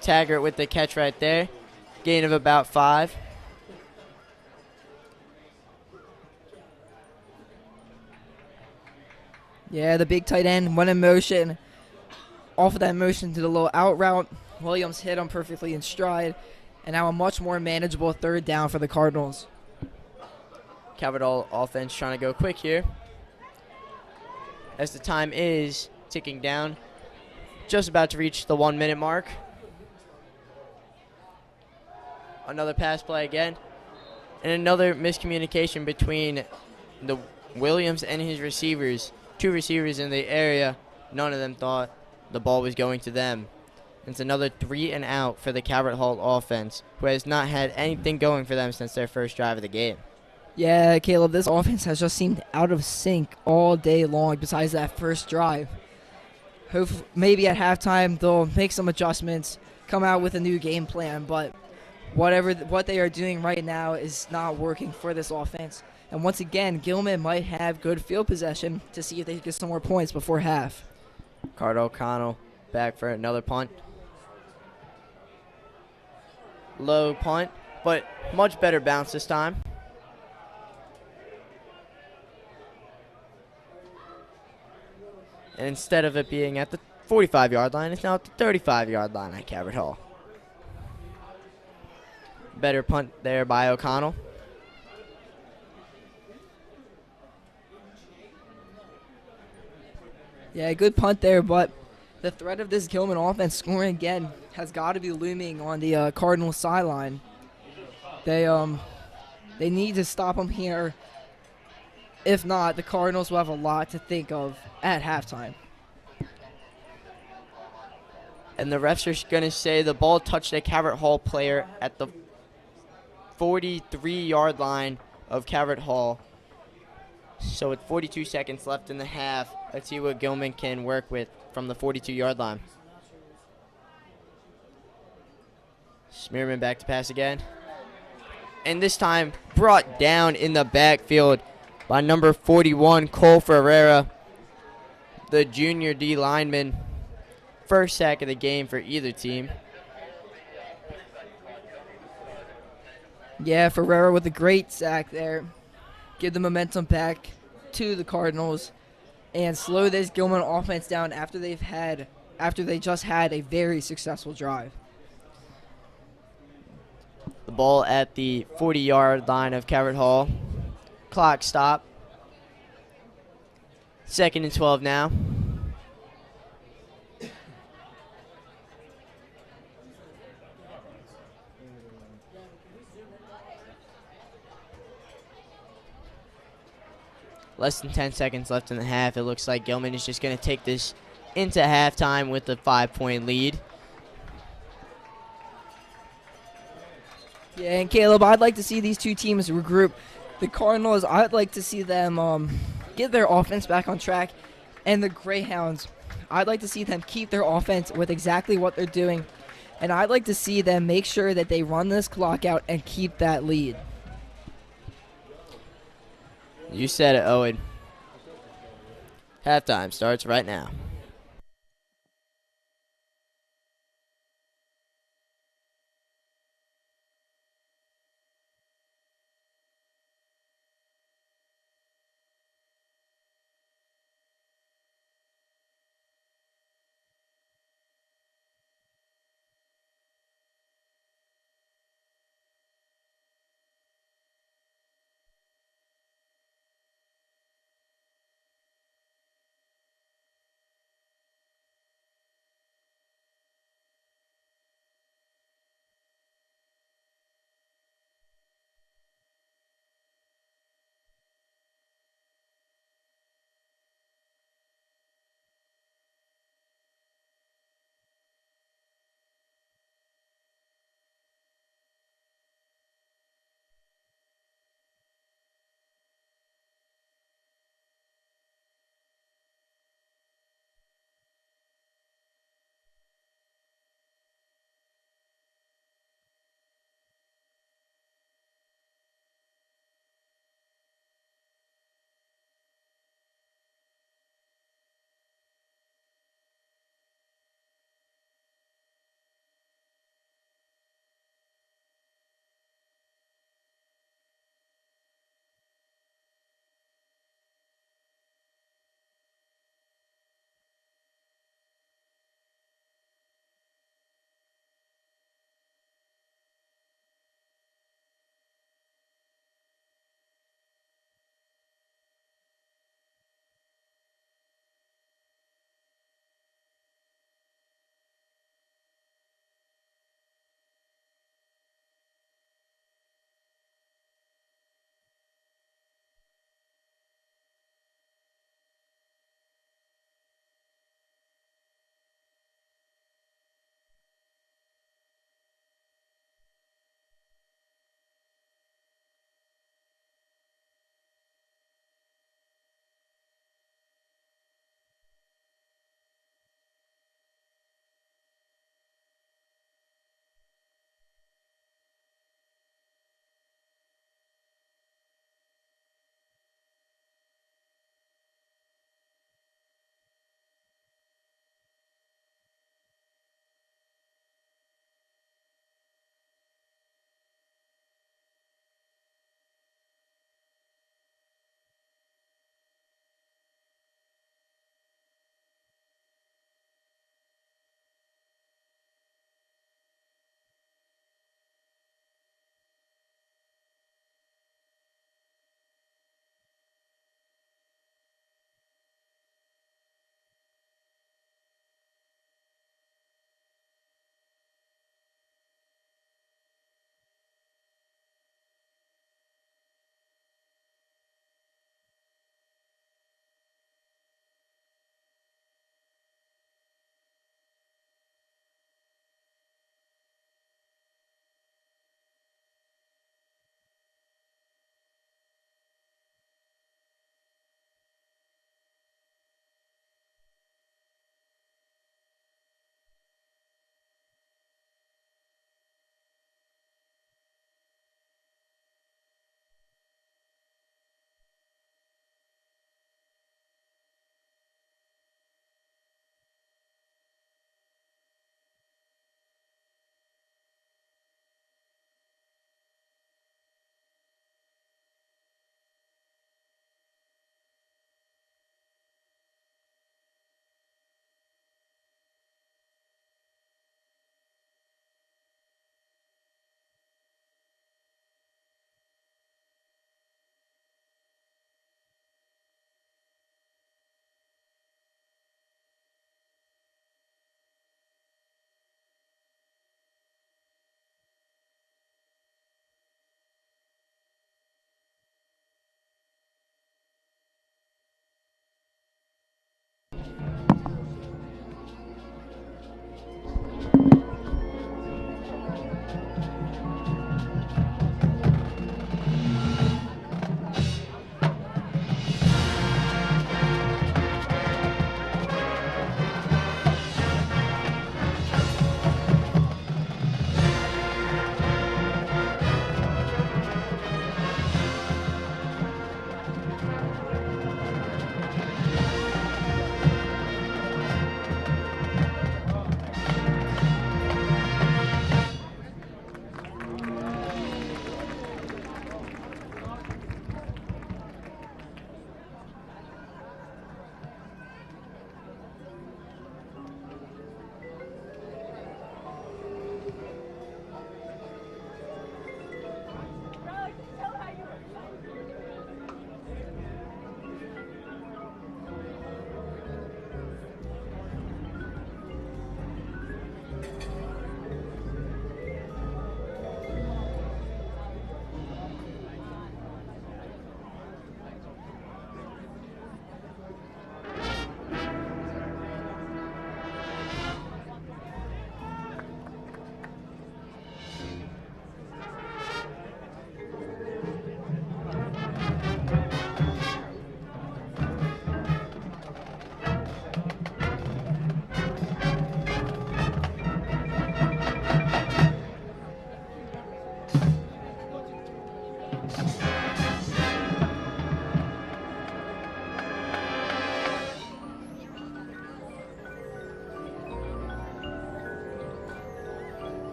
Taggart with the catch right there. Gain of about 5. Yeah, the big tight end went in motion. Off of that motion to the little out route. Williams hit him perfectly in stride. And now a much more manageable 3rd down for the Cardinals. Calvert Hall offense trying to go quick here. As the time is ticking down. Just about to reach the 1-minute mark. Another pass play again. And another miscommunication between the Williams and his receivers. 2 receivers in the area. None of them thought the ball was going to them. It's another 3 and out for the Calvert Hall offense, who has not had anything going for them since their first drive of the game. Yeah, Caleb, this offense has just seemed out of sync all day long besides that first drive. Maybe at halftime they'll make some adjustments, come out with a new game plan, but what they are doing right now is not working for this offense. And once again, Gilman might have good field possession to see if they can get some more points before half. Carter O'Connell back for another punt. Low punt, but much better bounce this time. And instead of it being at the 45-yard line, it's now at the 35-yard line at Calvert Hall. Better punt there by O'Connell. Yeah, good punt there, but the threat of this Gilman offense scoring again has got to be looming on the Cardinals sideline. They need to stop them here. If not, the Cardinals will have a lot to think of at halftime. And the refs are going to say the ball touched a Calvert Hall player at the 43-yard line of Calvert Hall. So with 42 seconds left in the half, let's see what Gilman can work with from the 42-yard line. Smearman back to pass again. And this time brought down in the backfield by number 41, Cole Ferreira, the junior D lineman. First sack of the game for either team. Yeah, Ferreira with a great sack there. Give the momentum back to the Cardinals and slow this Gilman offense down after they just had a very successful drive. The ball at the 40-yard line of Calvert Hall. Clock stop. 2nd and 12 now. Less than 10 seconds left in the half. It looks like Gilman is just going to take this into halftime with a 5-point lead. Yeah, and Caleb, I'd like to see these two teams regroup. The Cardinals, I'd like to see them get their offense back on track. And the Greyhounds, I'd like to see them keep their offense with exactly what they're doing. And I'd like to see them make sure that they run this clock out and keep that lead. You said it, Owen. Halftime starts right now.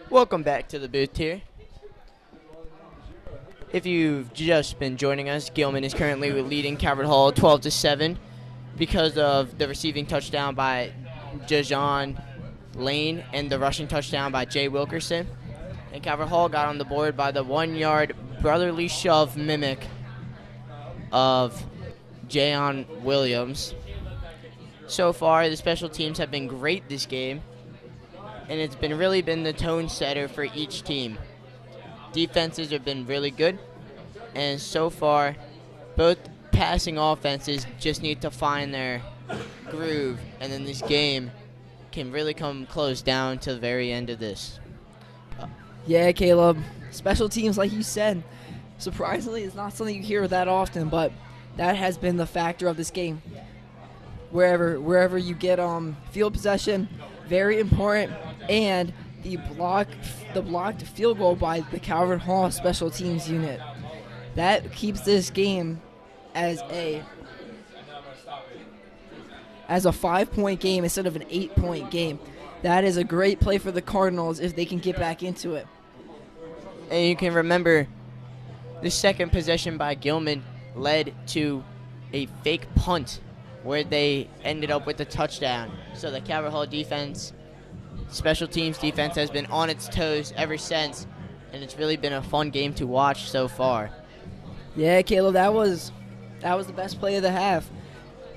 Welcome back to the booth here. If you've just been joining us, Gilman is currently leading Calvert Hall 12 to 7 because of the receiving touchdown by Jajon Lane and the rushing touchdown by Jay Wilkerson. And Calvert Hall got on the board by the 1 yard brotherly shove mimic of Jayon Williams. So far, the special teams have been great this game, and it's really been the tone setter for each team. Defenses have been really good, and so far, both passing offenses just need to find their groove, and then this game can really come close down to the very end of this. Yeah, Caleb. Special teams, like you said, surprisingly, it's not something you hear that often, but that has been the factor of this game. Wherever you get field possession, very important, and the blocked field goal by the Calvert Hall special teams unit. That keeps this game as a 5-point game instead of an 8-point game. That is a great play for the Cardinals if they can get back into it. And you can remember the second possession by Gilman led to a fake punt where they ended up with a touchdown. So the Calvert Hall defense, special teams defense, has been on its toes ever since, and it's really been a fun game to watch so far. Yeah, Caleb, that was the best play of the half.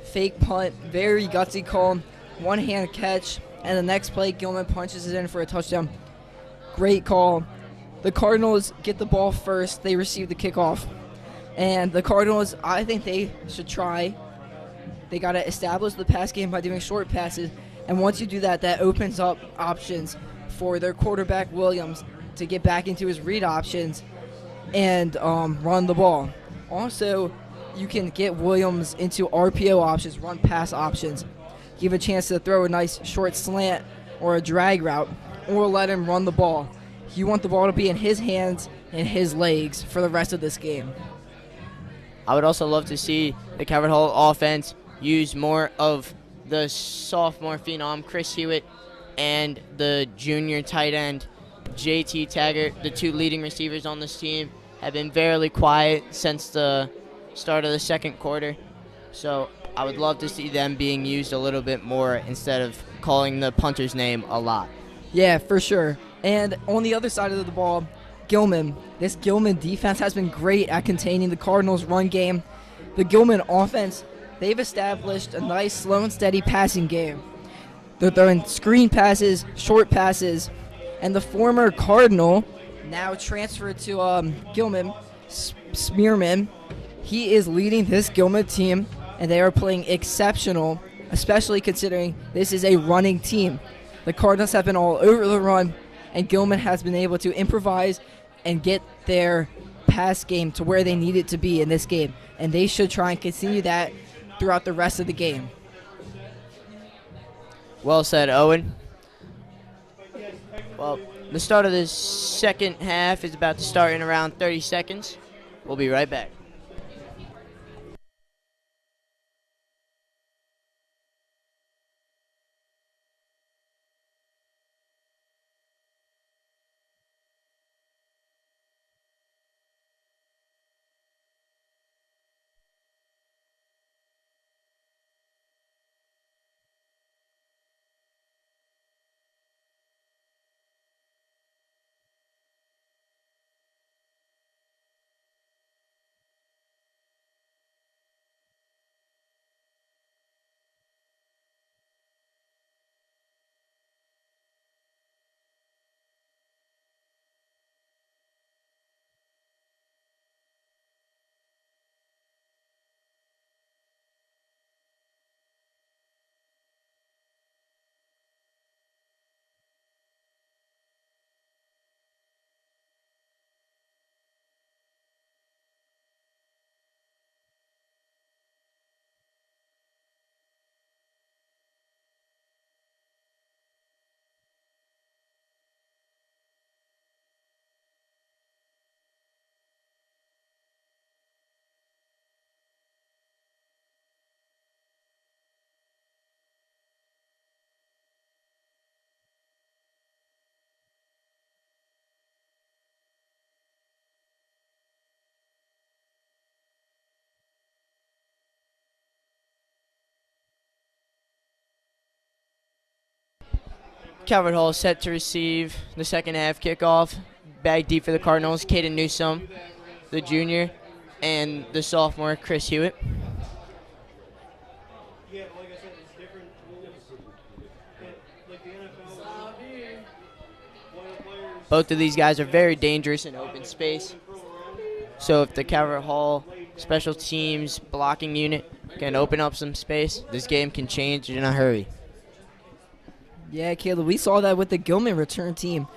Fake punt, very gutsy call, one-hand catch, and the next play, Gilman punches it in for a touchdown. Great call. The Cardinals get the ball first. They receive the kickoff. And the Cardinals, I think they should try. They got to establish the pass game by doing short passes. And once you do that, that opens up options for their quarterback, Williams, to get back into his read options and run the ball. Also, you can get Williams into RPO options, run pass options. Give a chance to throw a nice short slant or a drag route, or let him run the ball. You want the ball to be in his hands and his legs for the rest of this game. I would also love to see the Calvert Hall offense use more of the sophomore phenom, Chris Hewitt, and the junior tight end, JT Taggart. The two leading receivers on this team have been fairly quiet since the start of the second quarter. So I would love to see them being used a little bit more instead of calling the punter's name a lot. Yeah, for sure. And on the other side of the ball, Gilman. This Gilman defense has been great at containing the Cardinals' run game. The Gilman offense, they've established a nice, slow and steady passing game. They're throwing screen passes, short passes, and the former Cardinal, now transferred to Gilman, Smearman, he is leading this Gilman team, and they are playing exceptional, especially considering this is a running team. The Cardinals have been all over the run, and Gilman has been able to improvise and get their pass game to where they need it to be in this game. And they should try and continue that throughout the rest of the game. Well said, Owen. Well, the start of the second half is about to start in around 30 seconds. We'll be right back. Calvert Hall set to receive the second half kickoff. Back deep for the Cardinals, Caden Newsome, the junior, and the sophomore, Chris Hewitt. Both of these guys are very dangerous in open space. So if the Calvert Hall special teams blocking unit can open up some space, this game can change in a hurry. Yeah, Caleb, we saw that with the Gilman return team.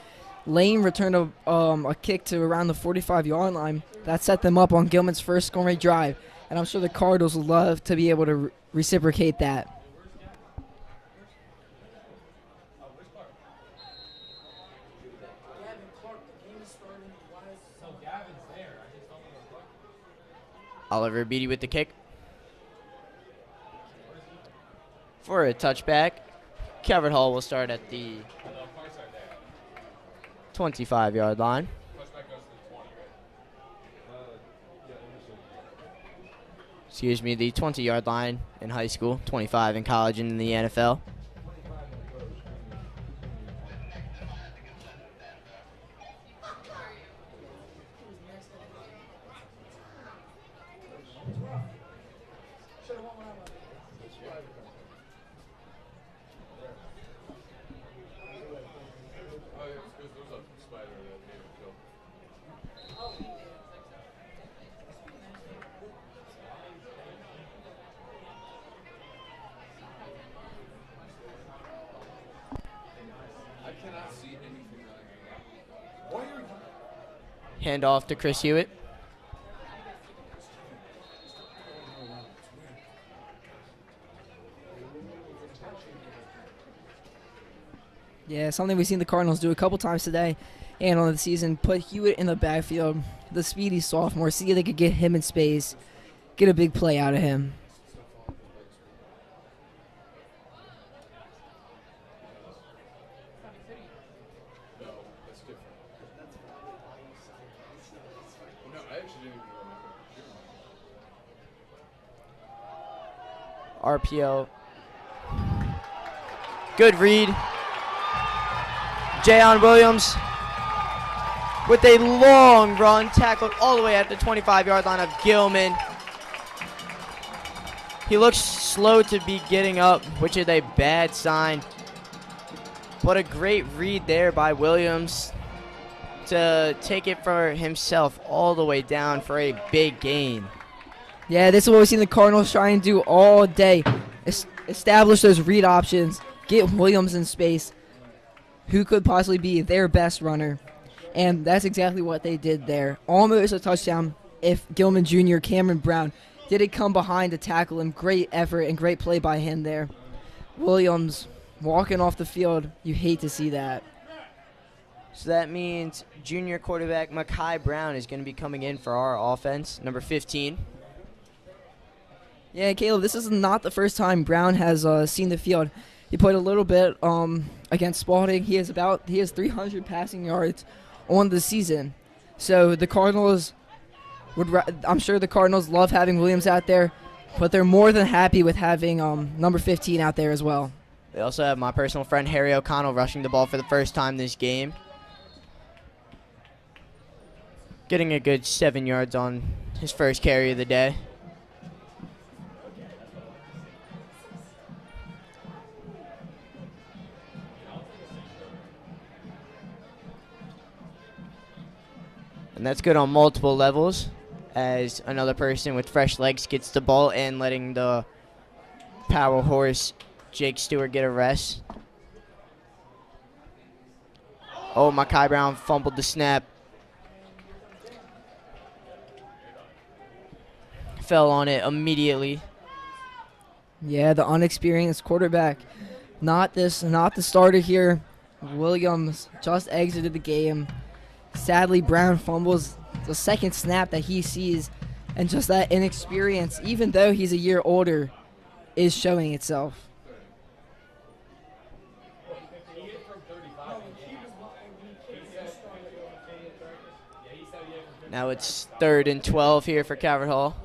Lane returned a kick to around the 45-yard line. That set them up on Gilman's first scoring drive. And I'm sure the Cardinals would love to be able to reciprocate that. Oliver Beatty with the kick. For a touchback, Calvert Hall will start at the 25-yard line. Excuse me, the 20-yard line in high school, 25 in college and in the NFL. Hand off to Chris Hewitt. Yeah, something we've seen the Cardinals do a couple times today and on the season. Put Hewitt in the backfield, the speedy sophomore, see if they could get him in space, get a big play out of him. RPO. Good read. Jayon Williams with a long run, tackled all the way at the 25-yard line of Gilman. He looks slow to be getting up, which is a bad sign. But a great read there by Williams to take it for himself all the way down for a big gain. Yeah, this is what we've seen the Cardinals try and do all day. Establish those read options, get Williams in space, who could possibly be their best runner. And that's exactly what they did there. Almost a touchdown if Gilman Jr. Cameron Brown didn't come behind to tackle him. Great effort and great play by him there. Williams walking off the field. You hate to see that. So that means junior quarterback Makai Brown is going to be coming in for our offense, number 15. Yeah, Caleb, this is not the first time Brown has seen the field. He played a little bit against Spalding. He has 300 passing yards on the season. So the Cardinals I'm sure the Cardinals love having Williams out there, but they're more than happy with having number 15 out there as well. They also have my personal friend Harry O'Connell rushing the ball for the first time this game, getting a good 7 yards on his first carry of the day. And that's good on multiple levels, as another person with fresh legs gets the ball and letting the power horse Jake Stewart get a rest. Oh, Makai Brown fumbled the snap. Fell on it immediately. Yeah, the unexperienced quarterback. Not the starter here. Williams just exited the game. Sadly, Brown fumbles the second snap that he sees, and just that inexperience, even though he's a year older, is showing itself. Now it's 3rd and 12 here for Calvert Hall.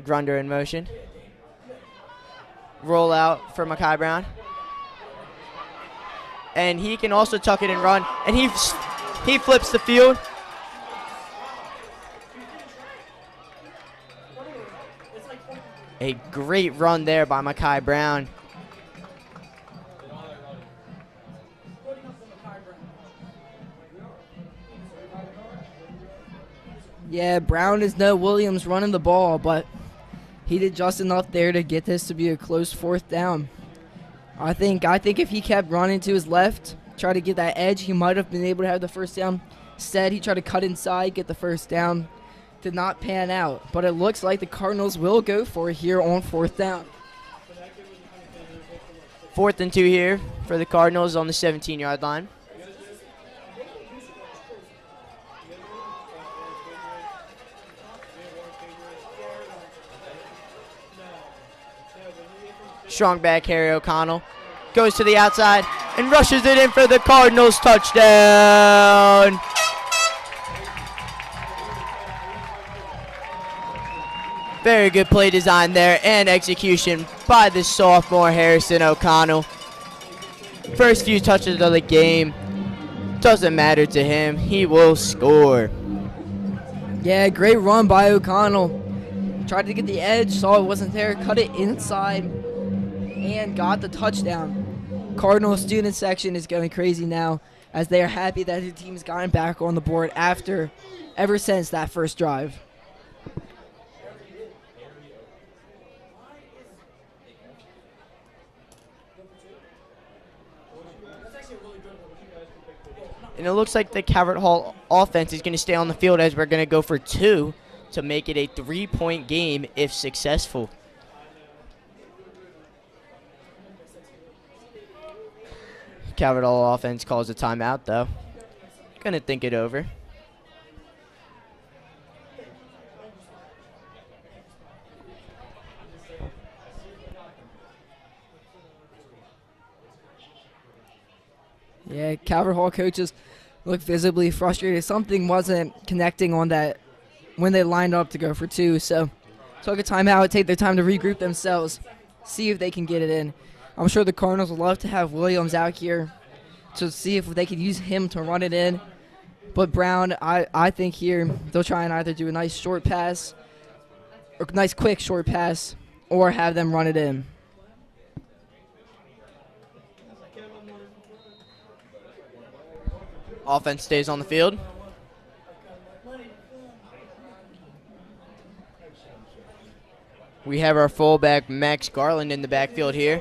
Grunder in motion. Roll out for Makai Brown. and he can also tuck it and run, and he flips the field. A great run there by Mekhi Brown. Yeah, Brown is no Williams running the ball, but he did just enough there to get this to be a close 4th down. I think if he kept running to his left, try to get that edge, he might have been able to have the first down. Instead, he tried to cut inside, get the first down. Did not pan out, but it looks like the Cardinals will go for it here on 4th down. 4th and 2 here for the Cardinals on the 17-yard line. Strong back Harry O'Connell goes to the outside and rushes it in for the Cardinals touchdown. Very good play design there and execution by the sophomore Harrison O'Connell. First few touches of the game, doesn't matter to him, he will score. Yeah, great run by O'Connell. Tried to get the edge, saw it wasn't there, cut it inside, and got the touchdown. Cardinal student section is going crazy now as they are happy that the team's gotten back on the board ever since that first drive. And it looks like the Calvert Hall offense is going to stay on the field as we're going to go for 2 to make it a 3-point game if successful. Calvert Hall offense calls a timeout, though. Going to think it over. Yeah, Calvert Hall coaches look visibly frustrated. Something wasn't connecting on that when they lined up to go for 2. So took a timeout, take their time to regroup themselves, see if they can get it in. I'm sure the Cardinals would love to have Williams out here to see if they could use him to run it in. But Brown, I think here they'll try and either do a nice short pass, or nice quick short pass, or have them run it in. Offense stays on the field. We have our fullback Max Garland in the backfield here.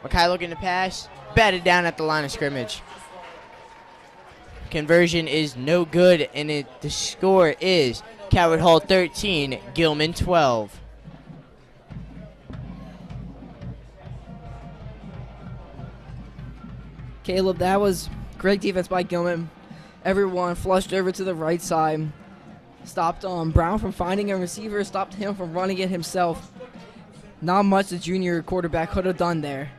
Mekhi looking to pass, batted down at the line of scrimmage. Conversion is no good, and the score is Calvert Hall 13, Gilman 12. Caleb, that was great defense by Gilman. Everyone flushed over to the right side. Stopped Brown from finding a receiver, stopped him from running it himself. Not much the junior quarterback could have done there.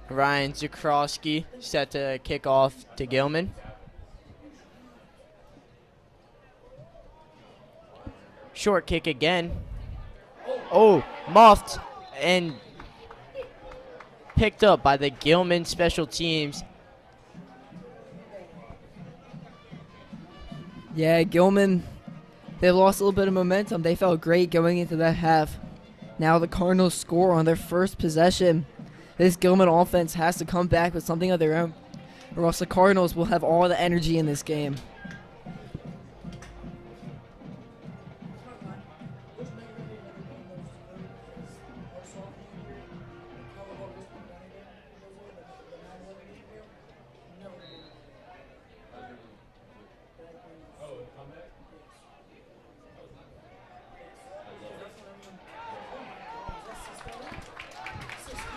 Ryan Zukrowski set to kick off to Gilman. Short kick again. Oh, muffed and picked up by the Gilman special teams. Yeah, Gilman, they lost a little bit of momentum. They felt great going into that half. Now the Cardinals score on their first possession. This Gilman offense has to come back with something of their own, or else the Cardinals will have all the energy in this game.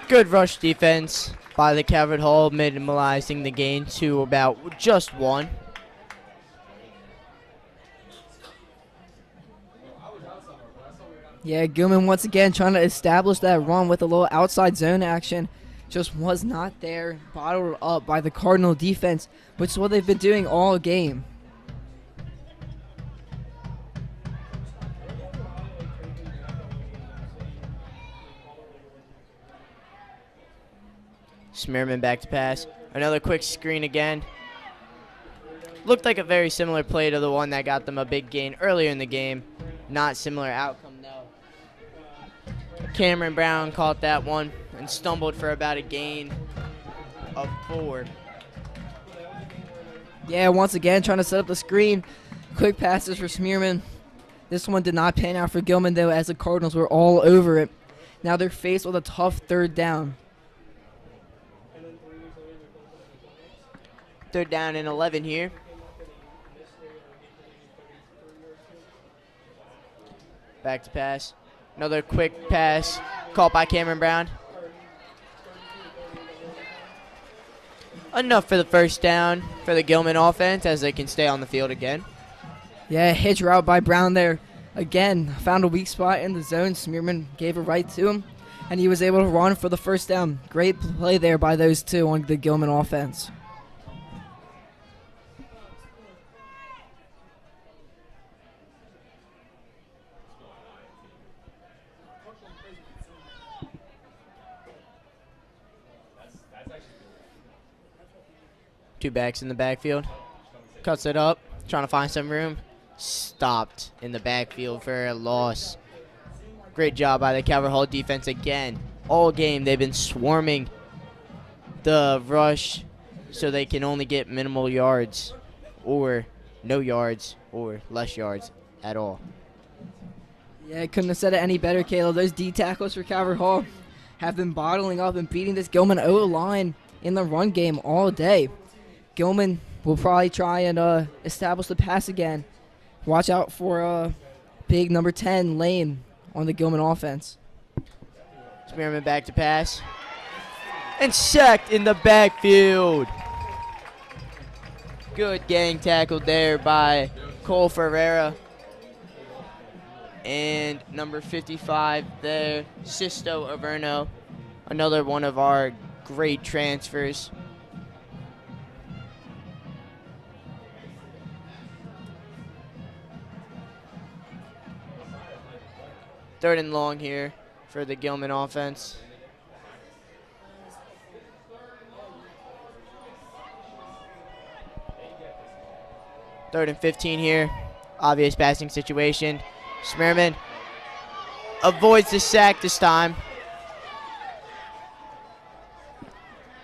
Good rush defense by the Calvert Hall, minimalizing the gain to about just 1. Yeah, Gilman once again trying to establish that run with a little outside zone action. Just was not there, bottled up by the Cardinal defense, which is what they've been doing all game. Smearman back to pass. Another quick screen again. Looked like a very similar play to the one that got them a big gain earlier in the game. Not similar outcome, though. Cameron Brown caught that one and stumbled for about a gain of 4. Yeah, once again trying to set up the screen. Quick passes for Smearman. This one did not pan out for Gilman, though, as the Cardinals were all over it. Now they're faced with a tough 3rd down. 3rd down and 11 here. Back to pass. Another quick pass caught by Cameron Brown. Enough for the 1st down for the Gilman offense as they can stay on the field again. Yeah, hitch route by Brown there. Again, found a weak spot in the zone. Smearman gave it right to him, and he was able to run for the 1st down. Great play there by those two on the Gilman offense. Two backs in the backfield. Cuts it up, trying to find some room. Stopped in the backfield for a loss. Great job by the Calvert Hall defense again. All game they've been swarming the rush so they can only get minimal yards or no yards or less yards at all. Yeah, couldn't have said it any better, Caleb. Those D tackles for Calvert Hall have been bottling up and beating this Gilman O-line in the run game all day. Gilman will probably try and establish the pass again. Watch out for big number 10 Lane on the Gilman offense. Smearman back to pass. And sacked in the backfield. Good gang tackle there by Cole Ferreira. And number 55 there, Sisto Averno. Another one of our great transfers. Third and long here for the Gilman offense. Third and 15 here. Obvious passing situation. Smearman avoids the sack this time.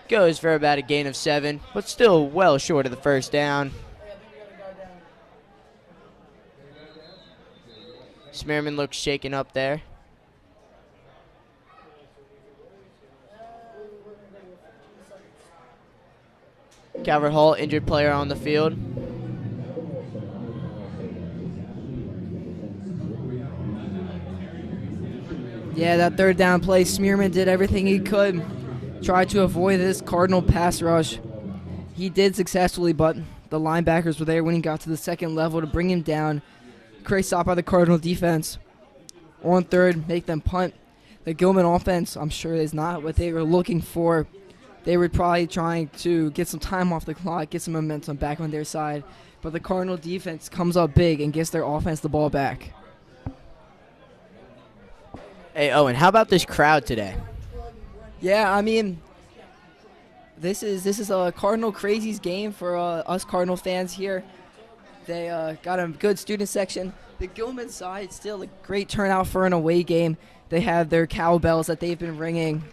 Goes for about a gain of 7, but still well short of the 1st down. Smearman looks shaken up there. Calvert Hall, injured player on the field. Yeah, that 3rd down play, Smearman did everything he could. Tried to avoid this Cardinal pass rush. He did successfully, but the linebackers were there when he got to the 2nd level to bring him down. Great stop by the Cardinal defense. On 3rd, make them punt. The Gilman offense, I'm sure, is not what they were looking for. They were probably trying to get some time off the clock, get some momentum back on their side. But the Cardinal defense comes up big and gets their offense the ball back. Hey, Owen, how about this crowd today? Yeah, I mean, this is a Cardinal Crazies game for us Cardinal fans here. They got a good student section. The Gilman side, still a great turnout for an away game. They have their cowbells that they've been ringing.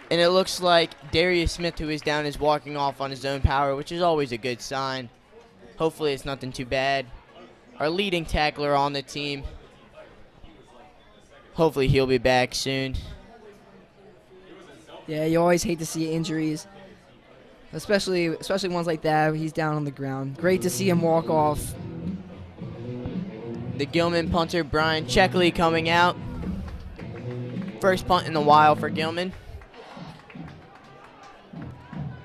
And it looks like Darius Smith, who is down, is walking off on his own power, which is always a good sign. Hopefully it's nothing too bad. Our leading tackler on the team. Hopefully he'll be back soon. Yeah, you always hate to see injuries. Especially ones like that. He's down on the ground. Great to see him walk off. The Gilman punter, Brian Checkley, coming out. First punt in the while for Gilman.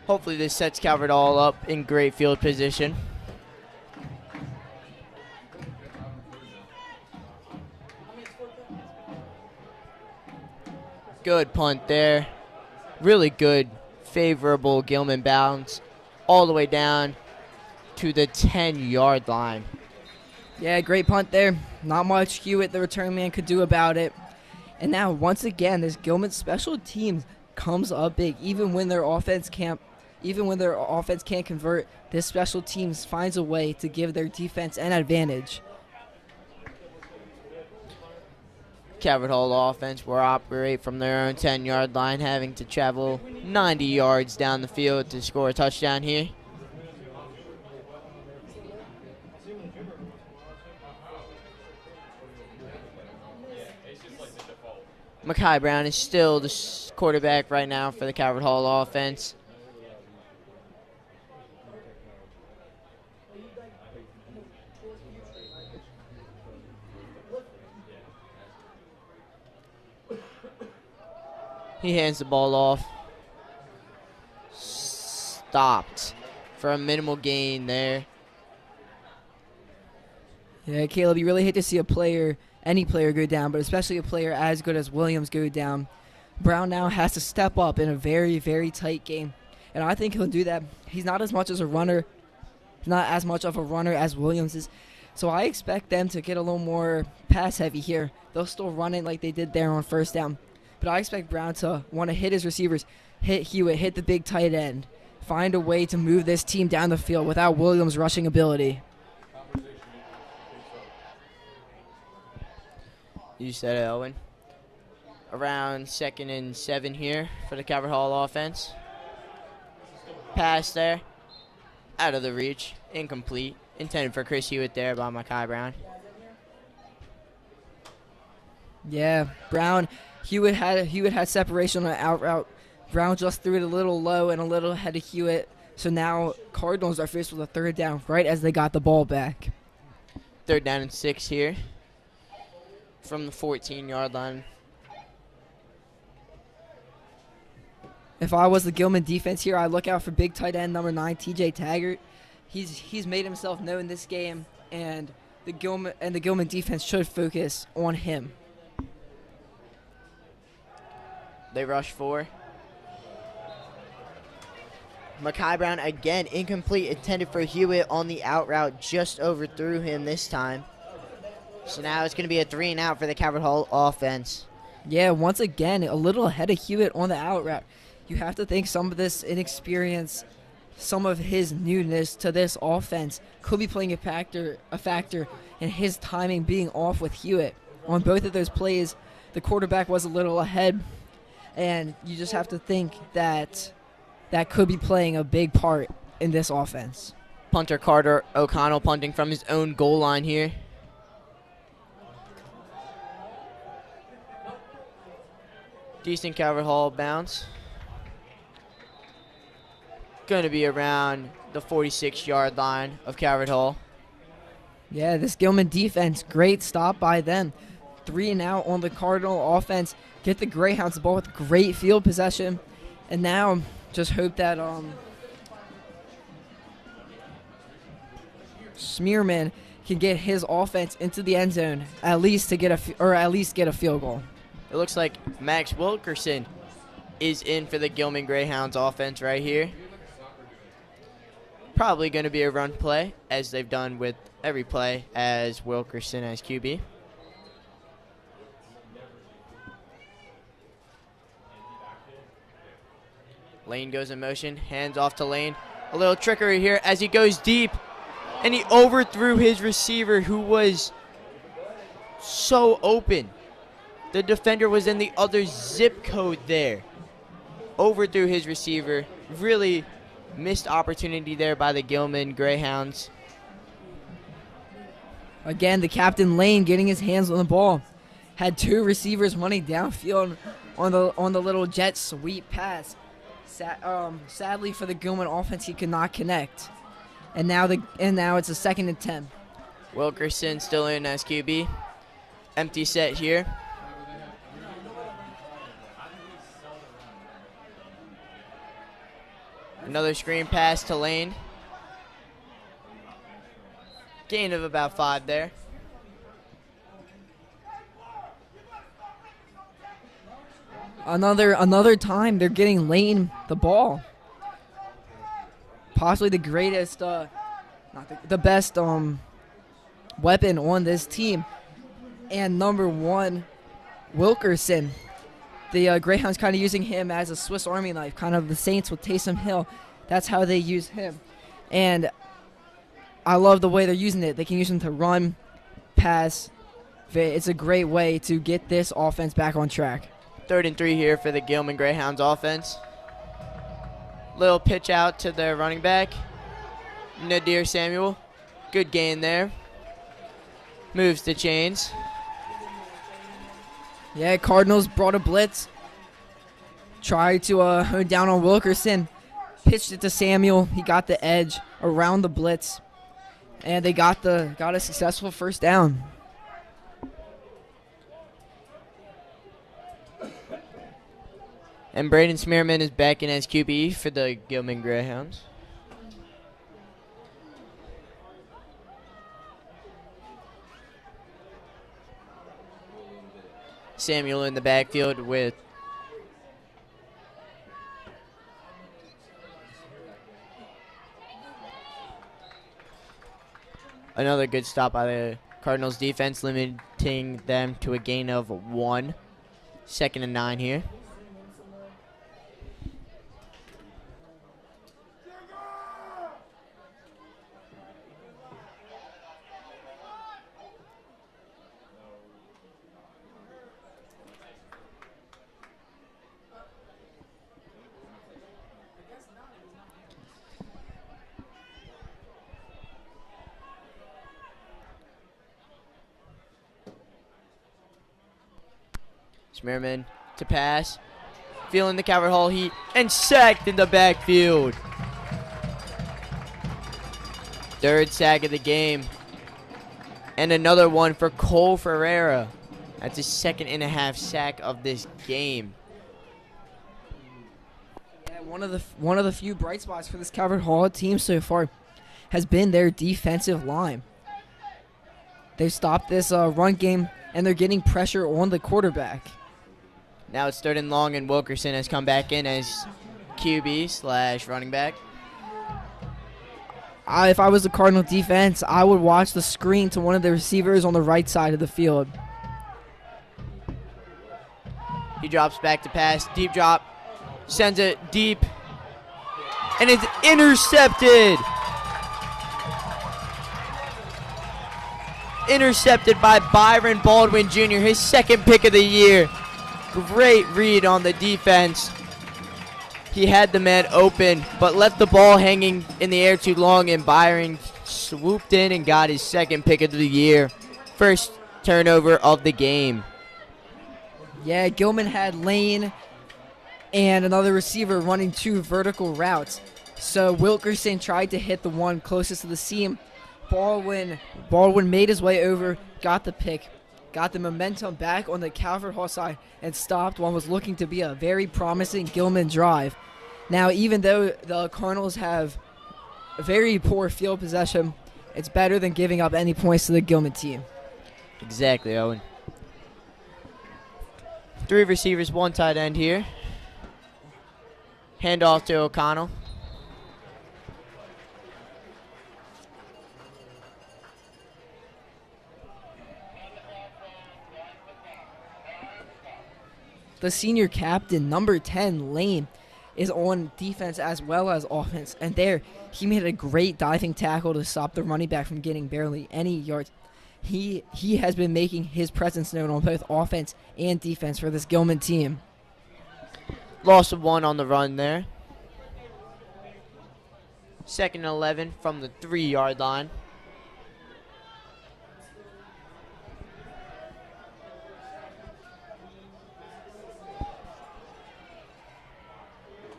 Hopefully this sets Calvert Hall up in great field position. Good punt there. Really good, favorable Gilman bounce all the way down to the 10-yard line. Yeah, great punt there. Not much Hewitt, the return man, could do about it. And now, once again, this Gilman special teams comes up big. Even when their offense can't convert, this special teams finds a way to give their defense an advantage. Calvert Hall offense will operate from their own 10-yard line, having to travel 90 yards down the field to score a touchdown here. Mekhi Brown is still the quarterback right now for the Calvert Hall offense. He hands the ball off. Stopped for a minimal gain there. Yeah, Caleb, you really hate to see any player go down, but especially a player as good as Williams go down. Brown now has to step up in a very, very tight game, and I think he'll do that. He's not as much of a runner as Williams is, so I expect them to get a little more pass heavy here. They'll still run it like they did there on first down, but I expect Brown to want to hit his receivers, hit Hewitt, hit the big tight end, find a way to move this team down the field without Williams' rushing ability. You said it, Owen. Around 2nd and 7 here for the Calvert Hall offense. Pass there. Out of the reach. Incomplete. Intended for Chris Hewitt there by Mekhi Brown. Yeah, Hewitt had separation on the out route. Brown just threw it a little low and a little ahead of Hewitt. So now Cardinals are faced with a third down right as they got the ball back. 3rd down and 6 here from the 14-yard line. If I was the Gilman defense here, I'd look out for big tight end number 9, TJ Taggart. He's made himself known this game, and the Gilman defense should focus on him. They rush 4. Mekhi Brown again incomplete, intended for Hewitt on the out route, just overthrew him this time. So now it's going to be a 3 and out for the Calvert Hall offense. Yeah, once again, a little ahead of Hewitt on the out route. You have to think some of this inexperience, some of his newness to this offense could be playing a factor in his timing being off with Hewitt. On both of those plays, the quarterback was a little ahead, and you just have to think that could be playing a big part in this offense. Punter Carter O'Connell punting from his own goal line here. Decent Calvert Hall bounce. Going to be around the 46-yard line of Calvert Hall. Yeah, this Gilman defense, great stop by them. 3 and out on the Cardinal offense. Get the Greyhounds the ball with great field possession. And now just hope that Smearman can get his offense into the end zone at least to get a field goal. It looks like Max Wilkerson is in for the Gilman Greyhounds offense right here. Probably going to be a run play, as they've done with every play as Wilkerson as QB. Lane goes in motion, hands off to Lane. A little trickery here as he goes deep, and he overthrew his receiver who was so open. The defender was in the other zip code there. Overthrew his receiver. Really missed opportunity there by the Gilman Greyhounds. Again, the captain Lane getting his hands on the ball. Had 2 receivers running downfield on the little jet sweep pass. Sadly for the Gilman offense, he could not connect. And now it's a 2nd and 10. Wilkerson still in as QB. Empty set here. Another screen pass to Lane. Gain of about 5 there. Another time they're getting Lane the ball. Possibly the greatest, not the best weapon on this team. And number 1, Wilkerson. The Greyhounds kind of using him as a Swiss Army knife, kind of the Saints with Taysom Hill. That's how they use him. And I love the way they're using it. They can use him to run, pass. It's a great way to get this offense back on track. 3rd and 3 here for the Gilman Greyhounds offense. Little pitch out to their running back, Nadir Samuel. Good gain there. Moves the chains. Yeah, Cardinals brought a blitz. Tried to hone down on Wilkerson. Pitched it to Samuel. He got the edge around the blitz. And they got a successful first down. And Braden Smearman is back in as QB for the Gilman Greyhounds. Samuel in the backfield with another good stop by the Cardinals defense, limiting them to a gain of 1. 2nd and 9 here. Smearman to pass. Feeling the Calvert Hall heat. And sacked in the backfield. 3rd sack of the game. And another one for Cole Ferreira. That's his 2nd and a half sack of this game. Yeah, one of the few bright spots for this Calvert Hall team so far has been their defensive line. They've stopped this run game, and they're getting pressure on the quarterback. Now it's 3rd and long, and Wilkerson has come back in as QB / running back. If I was the Cardinal defense, I would watch the screen to one of the receivers on the right side of the field. He drops back to pass. Deep drop. Sends it deep. And it's intercepted. Intercepted by Byron Baldwin Jr., his 2nd pick of the year. Great read on the defense. He had the man open, but left the ball hanging in the air too long, and Byron swooped in and got his 2nd pick of the year. First turnover of the game. Yeah, Gilman had Lane and another receiver running 2 vertical routes. So Wilkerson tried to hit the one closest to the seam. Baldwin made his way over, got the pick, got the momentum back on the Calvert Hall side, and stopped what was looking to be a very promising Gilman drive. Now, even though the Cardinals have a very poor field possession, it's better than giving up any points to the Gilman team. Exactly, Owen. 3 receivers, 1 tight end here. Handoff to O'Connell. The senior captain, number 10, Lane, is on defense as well as offense. And there, he made a great diving tackle to stop the running back from getting barely any yards. He has been making his presence known on both offense and defense for this Gilman team. Loss of 1 on the run there. 2nd and 11 from the 3-yard line.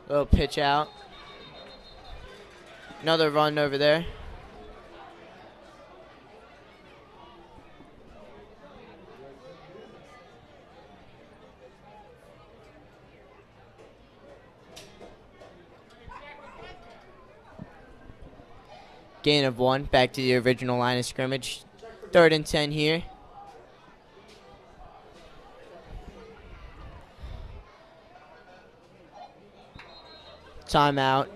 Little pitch out. Another run over there. Gain of 1. Back to the original line of scrimmage. 3rd and 10 here. Timeout.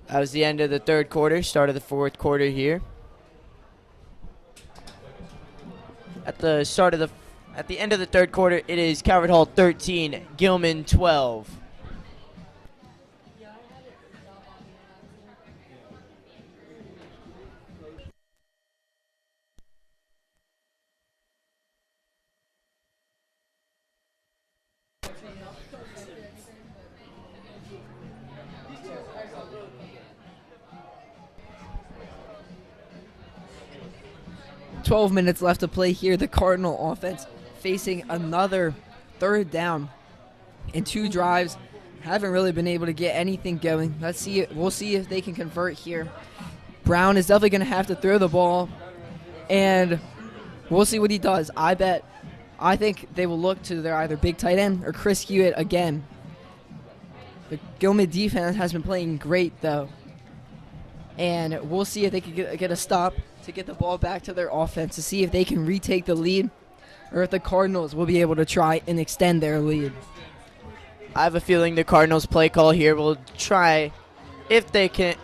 That was the end of the 3rd quarter, start of the 4th quarter here. At the end of the 3rd quarter, it is Calvert Hall 13, Gilman 12. "12 minutes left to play here. The Cardinal offense facing another 3rd down in 2 drives. Haven't really been able to get anything going. Let's see. We'll see if they can convert here. Brown is definitely going to have to throw the ball, and we'll see what he does. I think they will look to their either big tight end or Chris Hewitt again. The Gilman defense has been playing great, though, and we'll see if they can get a stop to get the ball back to their offense to see if they can retake the lead or if the Cardinals will be able to try and extend their lead. I have a feeling the Cardinals play call here will try, if they can't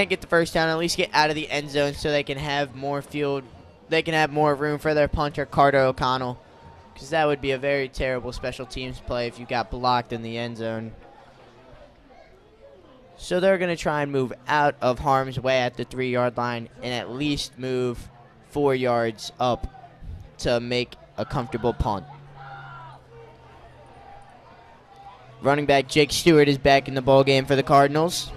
get the first down, at least get out of the end zone so they can have more room for their punter Carter O'Connell, because that would be a very terrible special teams play if you got blocked in the end zone. So they're going to try and move out of harm's way at the 3-yard line and at least move 4 yards up to make a comfortable punt. Running back Jake Stewart is back in the ball game for the Cardinals.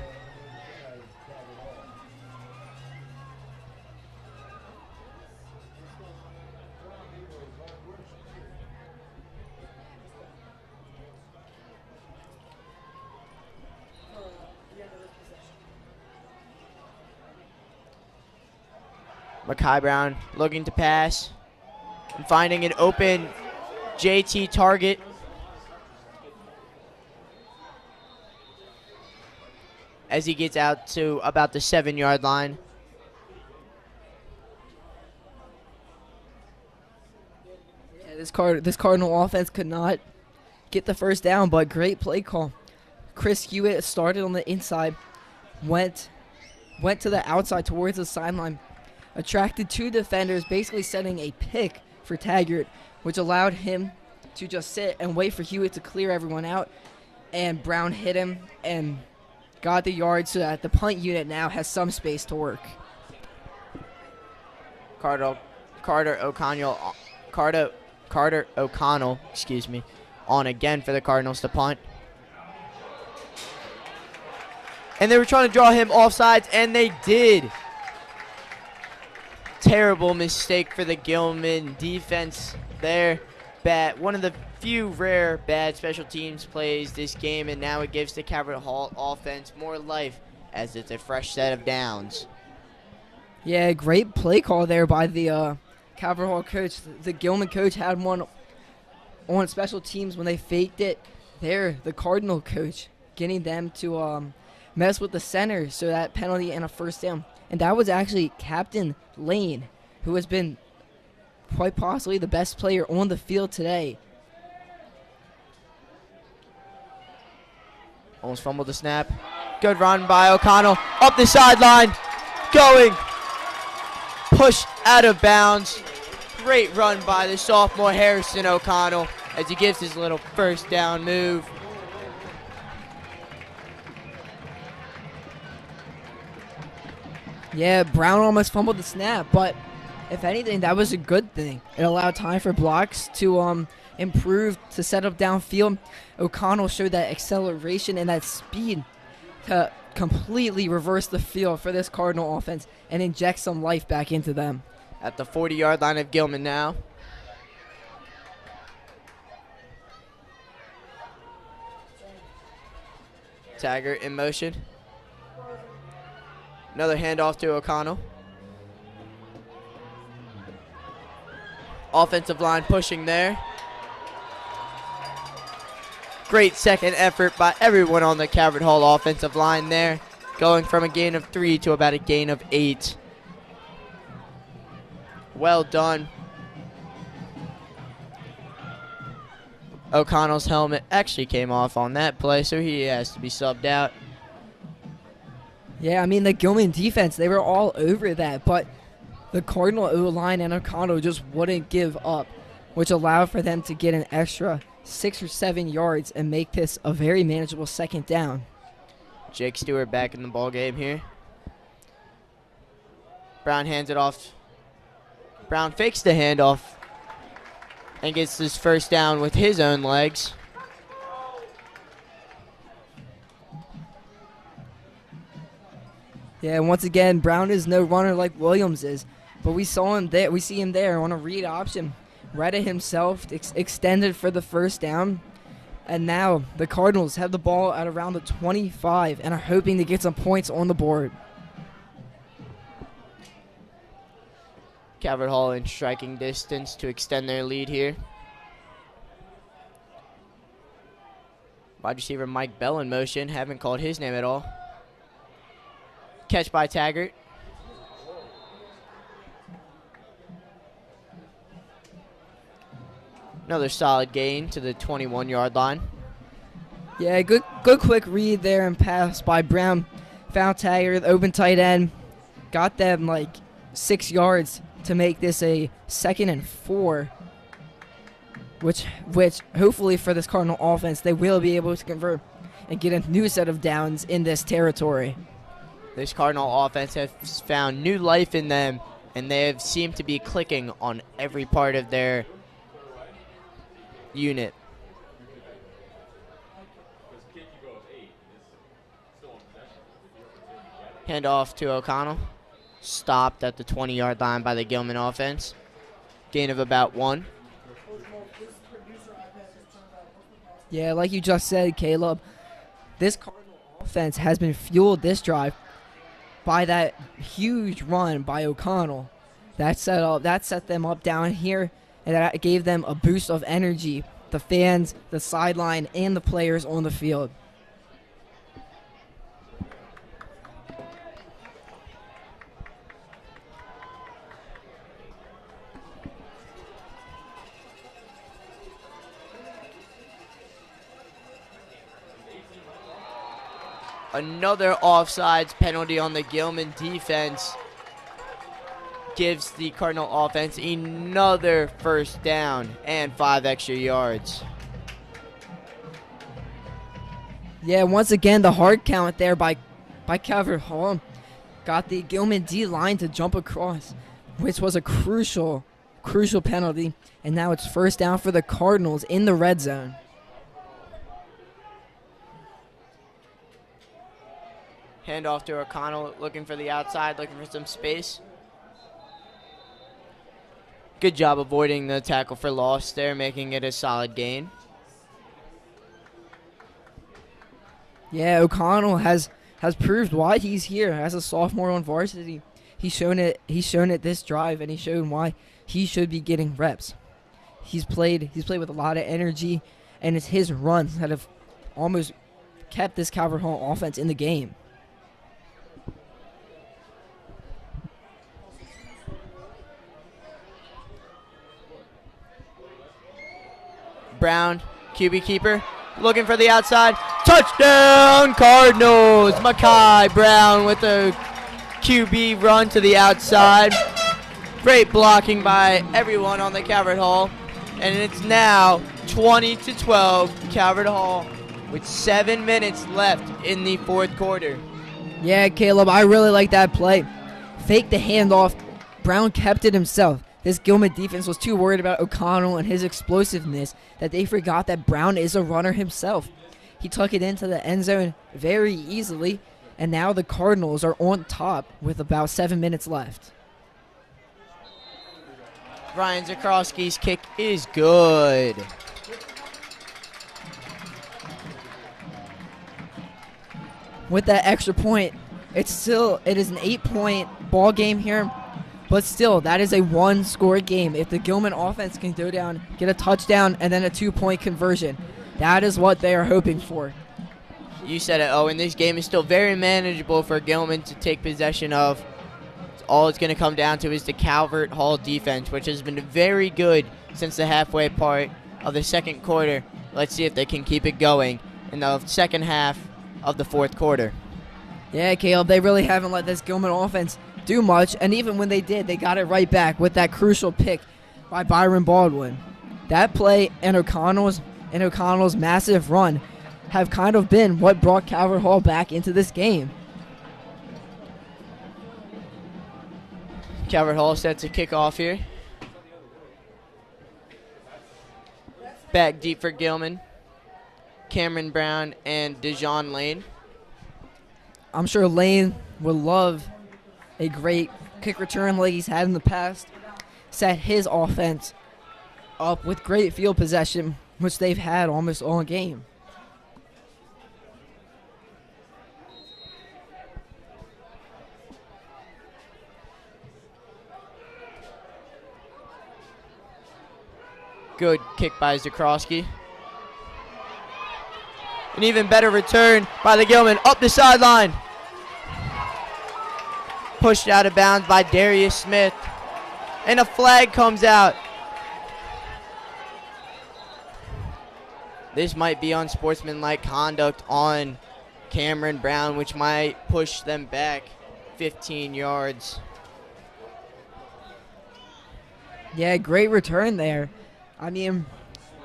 Makai Brown looking to pass and finding an open JT target. As he gets out to about the 7-yard line. Yeah, this Cardinal offense could not get the first down, but great play call. Chris Hewitt started on the inside, went to the outside towards the sideline, attracted 2 defenders, basically setting a pick for Taggart, which allowed him to just sit and wait for Hewitt to clear everyone out, and Brown hit him and got the yard so that the punt unit now has some space to work. Carter O'Connell, on again for the Cardinals to punt. And they were trying to draw him offsides, and they did. Terrible mistake for the Gilman defense there. One of the few rare bad special teams plays this game, and now it gives the Calvert Hall offense more life as it's a fresh set of downs. Yeah, great play call there by the Calvert Hall coach. The Gilman coach had one on special teams when they faked it. There, the Cardinal coach getting them to mess with the center, so that penalty and a first down. And that was actually Captain Lane, who has been quite possibly the best player on the field today. Almost fumbled the snap. Good run by O'Connell. Up the sideline. Going. Pushed out of bounds. Great run by the sophomore Harrison O'Connell as he gives his little first down move. Yeah, Brown almost fumbled the snap, but if anything, that was a good thing. It allowed time for blocks to improve, to set up downfield. O'Connell showed that acceleration and that speed to completely reverse the field for this Cardinal offense and inject some life back into them. At the 40-yard line of Gilman now. Taggart in motion. Another handoff to O'Connell. Offensive line pushing there. Great second effort by everyone on the Calvert Hall offensive line there, going from a gain of 3 to about a gain of 8. Well done. O'Connell's helmet actually came off on that play, so he has to be subbed out. Yeah, I mean, the Gilman defense, they were all over that, but the Cardinal O-line and O'Connell just wouldn't give up, which allowed for them to get an extra 6 or 7 yards and make this a very manageable second down. Jake Stewart back in the ball game here. Brown hands it off. Brown fakes the handoff and gets his first down with his own legs. Yeah, once again, Brown is no runner like Williams is, but we saw him there. We see him there on a read option, read it himself, extended for the first down, and now the Cardinals have the ball at around the 25 and are hoping to get some points on the board. Calvert Hall in striking distance to extend their lead here. Wide receiver Mike Bell in motion, haven't called his name at all. Catch by Taggart. Another solid gain to the 21-yard line. Yeah, good quick read there and pass by Brown. Found Taggart, open tight end. Got them like 6 yards to make this a 2nd and 4. Which hopefully for this Cardinal offense, they will be able to convert and get a new set of downs in this territory. This Cardinal offense has found new life in them, and they have seemed to be clicking on every part of their unit. Hand off to O'Connell. Stopped at the 20-yard line by the Gilman offense. Gain of about 1. Yeah, like you just said, Caleb, this Cardinal offense has been fueled this drive by that huge run by O'Connell. That set them up down here, and that gave them a boost of energy. The fans, the sideline, and the players on the field. Another offsides penalty on the Gilman defense gives the Cardinal offense another first down and 5 extra yards. Yeah, once again, the hard count there by Calvert Hall got the Gilman D-line to jump across, which was a crucial penalty. And now it's first down for the Cardinals in the red zone. Hand off to O'Connell, looking for the outside, looking for some space. Good job avoiding the tackle for loss there, making it a solid gain. Yeah, O'Connell has proved why he's here as a sophomore on varsity. He's shown it this drive, and he's shown why he should be getting reps. He's played with a lot of energy, and it's his runs that have almost kept this Calvert Hall offense in the game. Brown, QB keeper, looking for the outside. Touchdown, Cardinals! Makai Brown with a QB run to the outside. Great blocking by everyone on the Calvert Hall. And it's now 20-12, Calvert Hall with 7 minutes left in the fourth quarter. Yeah, Caleb, I really like that play. Fake the handoff. Brown kept it himself. This Gilman defense was too worried about O'Connell and his explosiveness that they forgot that Brown is a runner himself. He took it into the end zone very easily, and now the Cardinals are on top with about 7 minutes left. Ryan Zakrowski's kick is good. With that extra point, it is an 8-point ball game here. But still, that is a one-score game. If the Gilman offense can go down, get a touchdown, and then a 2-point conversion, That is what they are hoping for. You said it, Owen. This game is still very manageable for Gilman to take possession of. All it's going to come down to is the Calvert Hall defense, which has been very good since the halfway part of the second quarter. Let's see if they can keep it going in the second half of the fourth quarter. Yeah, Caleb, they really haven't let this Gilman offense do much, and even when they did, they got it right back with that crucial pick by Byron Baldwin. That play and O'Connell's massive run have kind of been what brought Calvert Hall back into this game. Calvert Hall set to kick off here. Back deep for Gilman. Cameron Brown and Dijon Lane. I'm sure Lane would love a great kick return like he's had in the past. Set his offense up with great field possession, which they've had almost all game. Good kick by Zakrowski. An even better return by the Gilman up the sideline. Pushed out of bounds by Darius Smith. And a flag comes out. This might be unsportsmanlike conduct on Cameron Brown, which might push them back 15 yards. Yeah, great return there. I mean,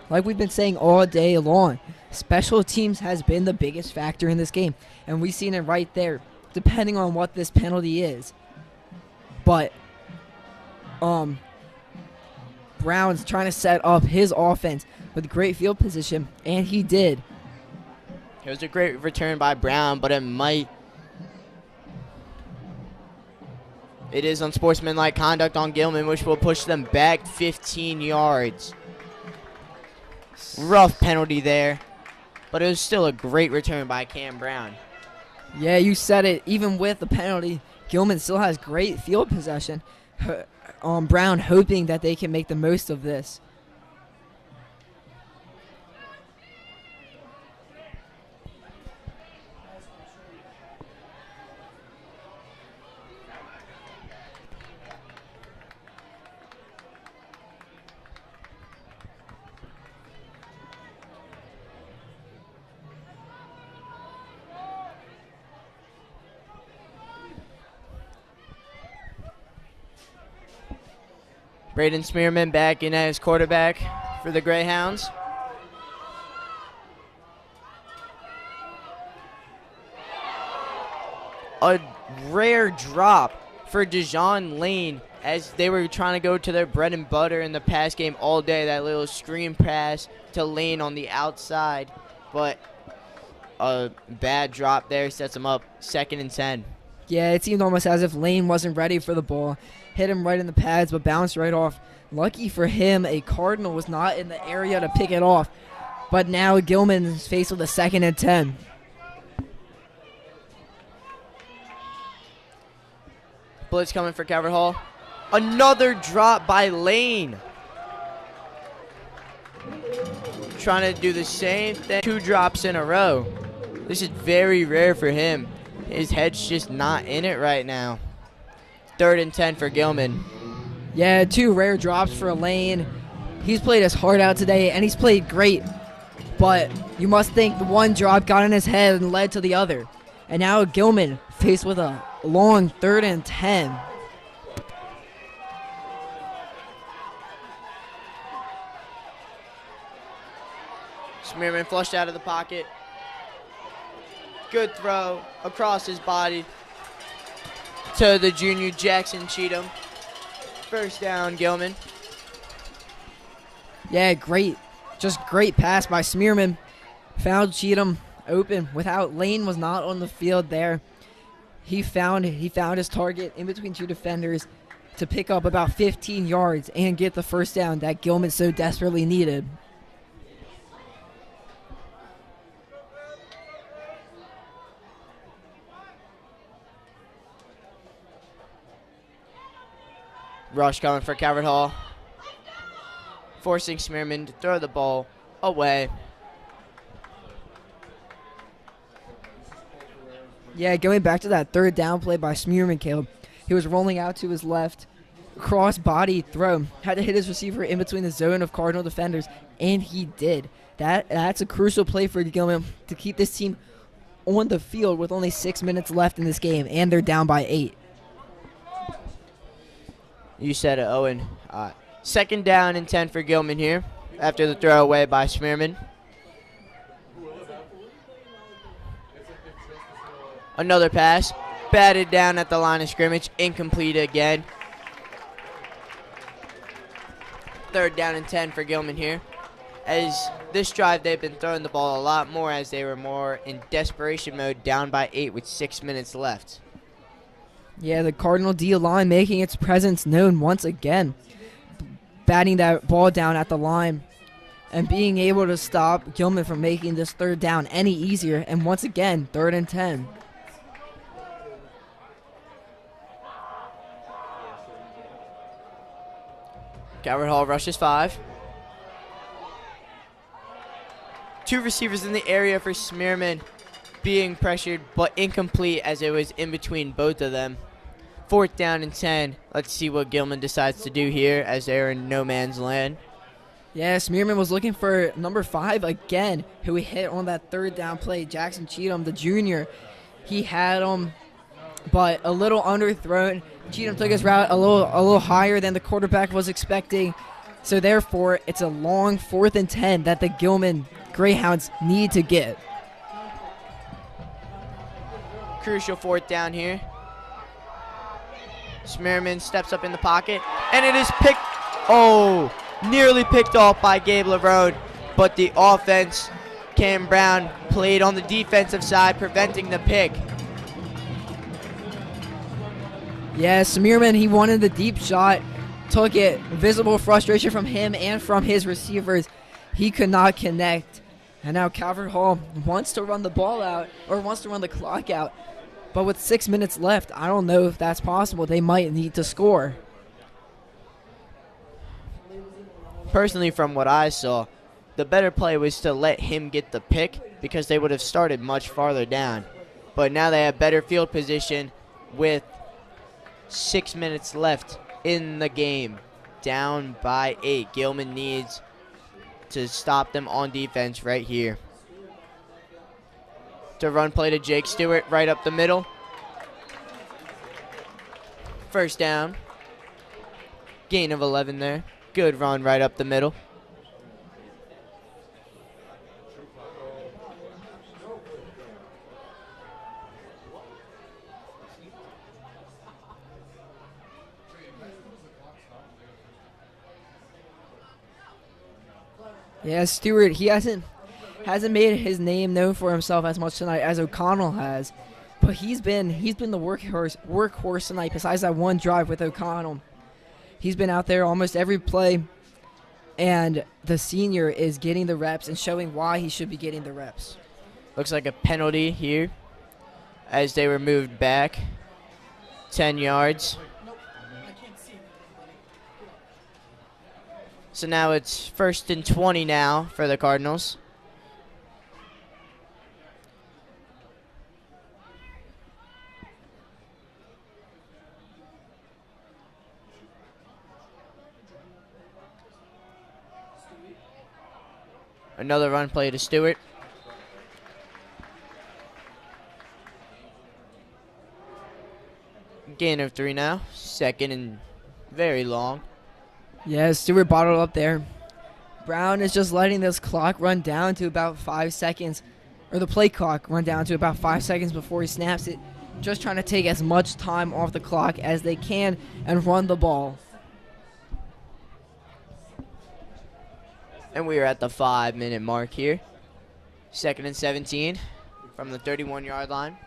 like we've been saying all day long, special teams has been the biggest factor in this game. And we've seen it right there, depending on what this penalty is. But Brown's trying to set up his offense with great field position, and he did. It was a great return by Brown, but it is unsportsmanlike conduct on Gilman, which will push them back 15 yards. Rough penalty there, but it was still a great return by Cam Brown. Yeah, you said it. Even with the penalty, Gilman still has great field possession. Brown hoping that they can make the most of this. Braden Smearman back in as quarterback for the Greyhounds. A rare drop for Dijon Lane as they were trying to go to their bread and butter in the pass game all day. That little screen pass to Lane on the outside. But a bad drop there sets them up 2nd and 10. Yeah, it seemed almost as if Lane wasn't ready for the ball. Hit him right in the pads, but bounced right off. Lucky for him, a Cardinal was not in the area to pick it off. But now Gilman is faced with a 2nd and 10. Blitz coming for Calvert Hall. Another drop by Lane. Trying to do the same thing. 2 drops in a row. This is very rare for him. His head's just not in it right now. 3rd and 10 for Gilman. Yeah, 2 rare drops for Lane. He's played his heart out today, and he's played great. But you must think the one drop got in his head and led to the other. And now Gilman faced with a long 3rd and 10. Smearman flushed out of the pocket. Good throw across his body to the junior Jackson Cheatham. 1st down, Gilman. Yeah, great. Just great pass by Smearman. Found Cheatham open without Lane was not on the field there. He found his target in between 2 defenders to pick up about 15 yards and get the 1st down that Gilman so desperately needed. Rush coming for Calvert Hall. Forcing Smearman to throw the ball away. Yeah, going back to that third down play by Smearman, Caleb. He was rolling out to his left, cross body throw, had to hit his receiver in between the zone of Cardinal defenders, and he did. That's a crucial play for Gilman to keep this team on the field with only 6 minutes left in this game, and they're down by 8. You said it, Owen. Second down and 10 for Gilman here after the throw away by Smearman. Another pass, batted down at the line of scrimmage, incomplete again. Third down and 10 for Gilman here. As this drive, they've been throwing the ball a lot more as they were more in desperation mode, down by 8 with 6 minutes left. Yeah, the Cardinal D-line making its presence known once again. Batting that ball down at the line and being able to stop Gilman from making this third down any easier. And once again, 3rd and 10. Calvert Hall rushes 5. 2 receivers in the area for Smearman being pressured, but incomplete as it was in between both of them. 4th down and 10. Let's see what Gilman decides to do here as they're in no man's land. Yeah, Smearman was looking for number 5 again, who he hit on that third down play. Jackson Cheatham, the junior, he had him, but a little underthrown. Cheatham took his route a little higher than the quarterback was expecting. So therefore, it's a long 4th and 10 that the Gilman Greyhounds need to get. Crucial 4th down here. Smearman steps up in the pocket, and it is picked. Oh, nearly picked off by Gabe Lerone, but the offense, Cam Brown, played on the defensive side, preventing the pick. Yeah, Smearman, he wanted the deep shot, took it. Visible frustration from him and from his receivers. He could not connect. And now Calvert Hall wants to run the ball out, or wants to run the clock out. But with 6 minutes left, I don't know if that's possible. They might need to score. Personally, from what I saw, the better play was to let him get the pick because they would have started much farther down. But now they have better field position with 6 minutes left in the game. Down by 8. Gilman needs to stop them on defense right here. To run play to Jake Stewart right up the middle. 1st down. Gain of 11 there. Good run right up the middle. Yeah, Stewart, he hasn't made his name known for himself as much tonight as O'Connell has, but he's been the workhorse tonight. Besides that one drive with O'Connell, he's been out there almost every play, and the senior is getting the reps and showing why he should be getting the reps. Looks like a penalty here as they were moved back 10 yards. So now it's 1st and 20 now for the Cardinals. Another run play to Stewart. Gain of 3 now. 2nd and very long. Yeah, Stewart bottled up there. Brown is just letting this clock run down to about 5 seconds, or the play clock run down to about 5 seconds before he snaps it. Just trying to take as much time off the clock as they can and run the ball. And we are at the 5-minute mark here. 2nd and 17 from the 31-yard line.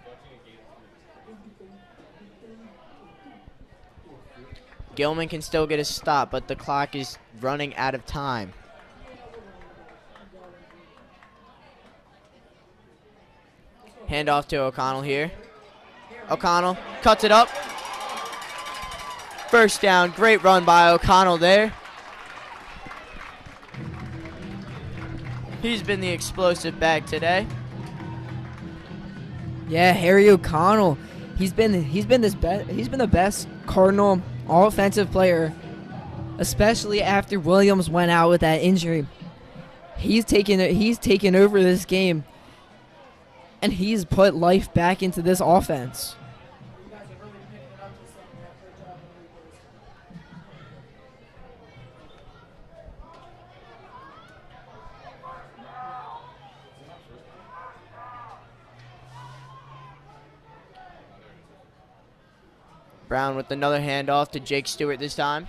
Gilman can still get a stop, but the clock is running out of time. Handoff to O'Connell here. O'Connell cuts it up. 1st down. Great run by O'Connell there. He's been the explosive back today. Yeah, Harry O'Connell. He's been the best Cardinal offensive player, especially after Williams went out with that injury. He's taken over this game, and he's put life back into this offense. Brown with another handoff to Jake Stewart this time.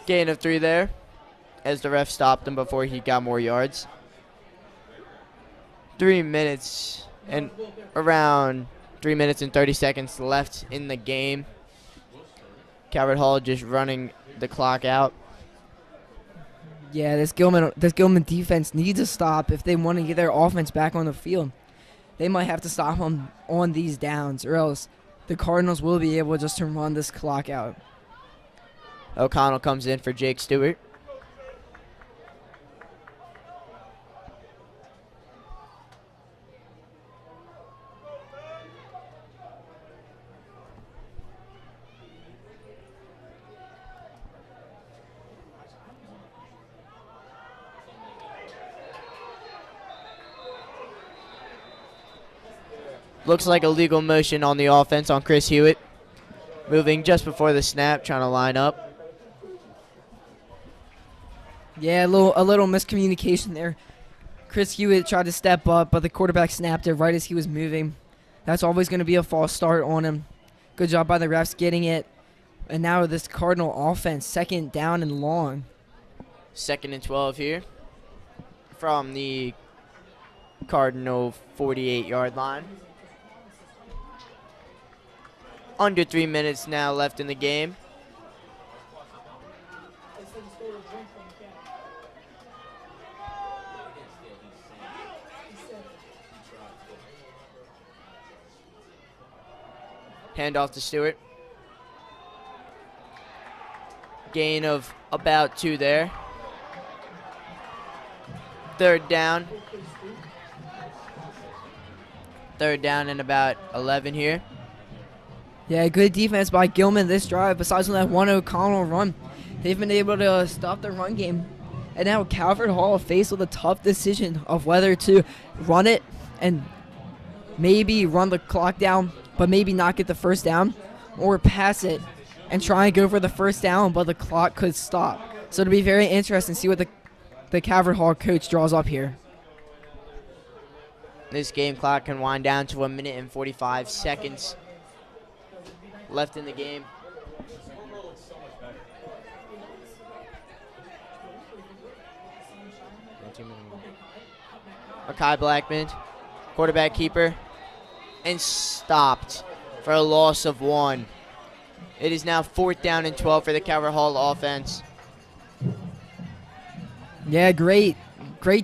Gain of 3 there, as the ref stopped him before he got more yards. 3 minutes and around 3 minutes and 30 seconds left in the game. Calvert Hall just running the clock out. Yeah, this Gilman defense needs to stop if they want to get their offense back on the field. They might have to stop them on these downs, or else the Cardinals will be able just to run this clock out. O'Connell comes in for Jake Stewart. Looks like a legal motion on the offense on Chris Hewitt. Moving just before the snap, trying to line up. Yeah, a little miscommunication there. Chris Hewitt tried to step up, but the quarterback snapped it right as he was moving. That's always going to be a false start on him. Good job by the refs getting it. And now this Cardinal offense, 2nd down and long. 2nd and 12 here from the Cardinal 48-yard line. Under 3 minutes now left in the game. Handoff to Stewart. Gain of about 2 there. 3rd down. 3rd down and about 11 here. Yeah, good defense by Gilman this drive. Besides on that one O'Connell run, they've been able to stop the run game. And now Calvert Hall faced with a tough decision of whether to run it and maybe run the clock down, but maybe not get the 1st down, or pass it and try and go for the 1st down, but the clock could stop. So it'll be very interesting to see what the Calvert Hall coach draws up here. This game clock can wind down to 1 minute and 45 seconds left in the game. Makai Blackman, quarterback keeper, and stopped for a loss of 1. It is now 4th down and 12 for the Calvert Hall offense. Yeah, great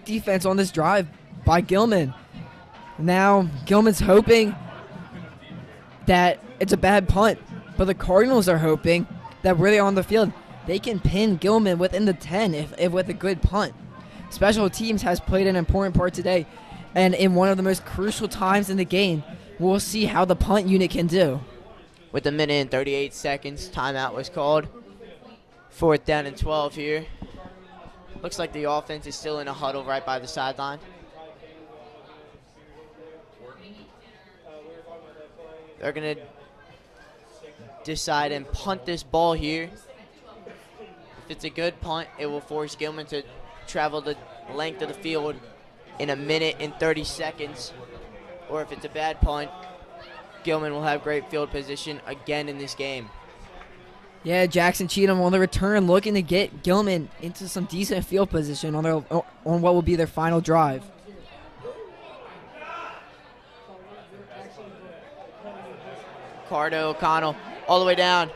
defense on this drive by Gilman. Now Gilman's hoping that it's a bad punt, but the Cardinals are hoping that where they're on the field, they can pin Gilman within the 10 if with a good punt. Special teams has played an important part today, and in one of the most crucial times in the game, we'll see how the punt unit can do. With 1 minute and 38 seconds, timeout was called. 4th down and 12 here. Looks like the offense is still in a huddle right by the sideline. They're going to decide and punt this ball here. If it's a good punt, it will force Gilman to travel the length of the field in 1 minute and 30 seconds. Or if it's a bad punt, Gilman will have great field position again in this game. Yeah, Jackson Cheatham on the return looking to get Gilman into some decent field position on what will be their final drive. Carter O'Connell all the way down.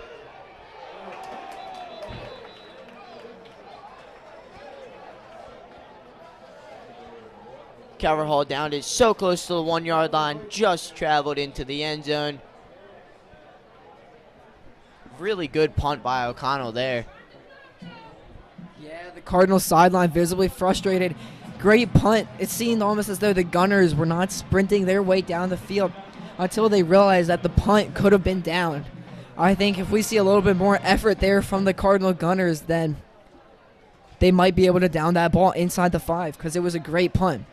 Calvert Hall down is so close to the 1 yard line, just traveled into the end zone. really good punt by O'Connell there. Yeah, the Cardinals sideline visibly frustrated. Great punt. It seemed almost as though the Gunners were not sprinting their way down the field until they realized that the punt could have been down. I think if we see a little bit more effort there from the Cardinal Gunners, then they might be able to down that ball inside the 5 because it was a great punt.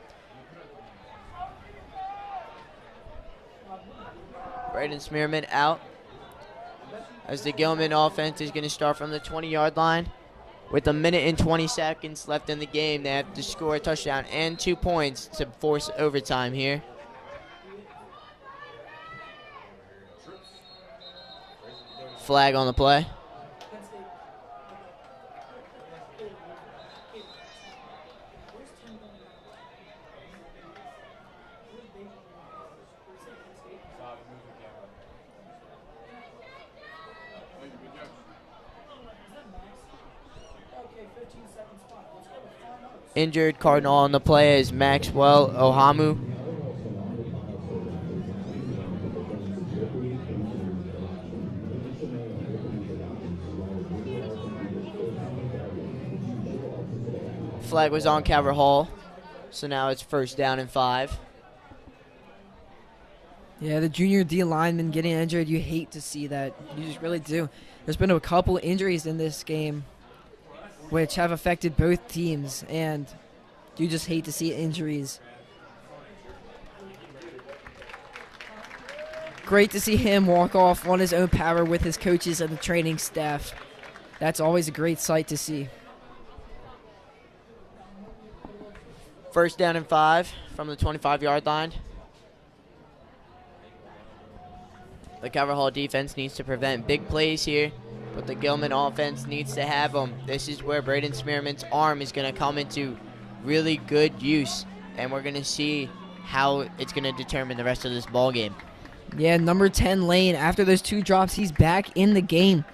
Braden Smearman out as the Gilman offense is going to start from the 20-yard line. With a minute and 20 seconds left in the game, they have to score a touchdown and 2 points to force overtime here. Flag on the play. Injured Cardinal on the play is Maxwell Ohamu. Flag was on Calvert Hall, so now it's first down and 5. Yeah, the junior D lineman getting injured, you hate to see that. You just really do. There's been a couple injuries in this game which have affected both teams, and you just hate to see injuries. Great to see him walk off on his own power with his coaches and the training staff. That's always a great sight to see. First down and 5 from the 25-yard line. The Calvert Hall defense needs to prevent big plays here, but the Gilman offense needs to have them. This is where Braden Smearman's arm is going to come into really good use, and we're going to see how it's going to determine the rest of this ball game. Yeah, number 10 Lane, after those 2 drops, he's back in the game.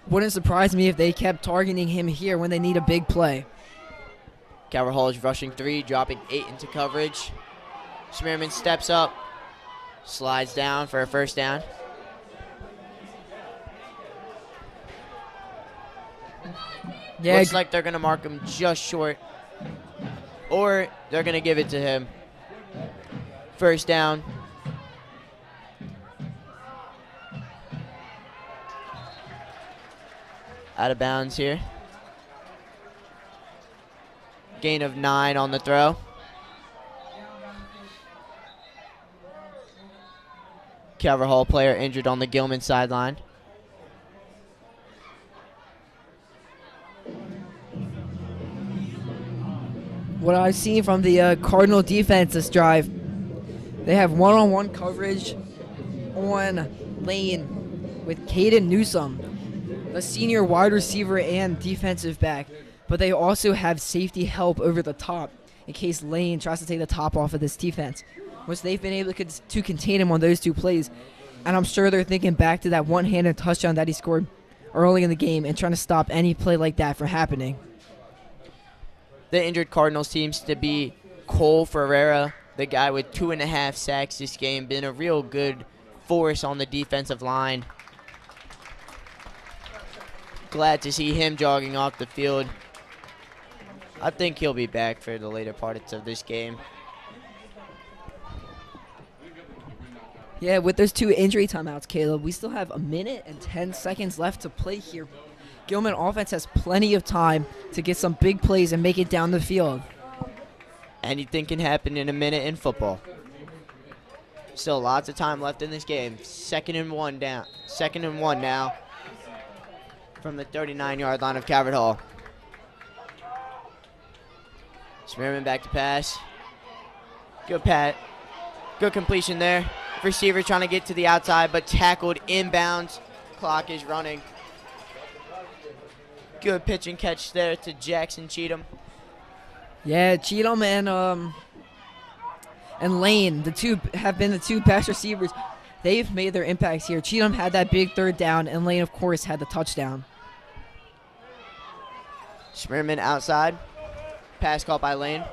Wouldn't surprise me if they kept targeting him here when they need a big play. Calvert Hall is rushing 3, dropping 8 into coverage. Smearman steps up, slides down for a first down. Yeah, looks like they're going to mark him just short, or they're going to give it to him. First down. Out of bounds here. Gain of 9 on the throw. Calvert Hall player injured on the Gilman sideline. What I've seen from the Cardinal defense this drive, they have one-on-one coverage on Lane with Caden Newsome, the senior wide receiver and defensive back. But they also have safety help over the top in case Lane tries to take the top off of this defense, which they've been able to contain him on those 2 plays. And I'm sure they're thinking back to that one-handed touchdown that he scored early in the game and trying to stop any play like that from happening. The injured Cardinals seems to be Cole Ferreira, the guy with 2.5 sacks this game, been a real good force on the defensive line. Glad to see him jogging off the field. I think he'll be back for the later parts of this game. Yeah, with those 2 injury timeouts, Caleb, we still have a minute and 10 seconds left to play here. Gilman offense has plenty of time to get some big plays and make it down the field. Anything can happen in a minute in football. Still lots of time left in this game. Second and 1 down. Second and 1 now from the 39-yard line of Calvert Hall. Smearman back to pass. Good pat. Good completion there. Receiver trying to get to the outside, but tackled inbounds. Clock is running. Good pitch and catch there to Jackson Cheatham. Yeah, Cheatham and Lane, the 2 have been the 2 best receivers. They've made their impacts here. Cheatham had that big 3rd down, and Lane, of course, had the touchdown. Smearman outside. Pass caught by Lane.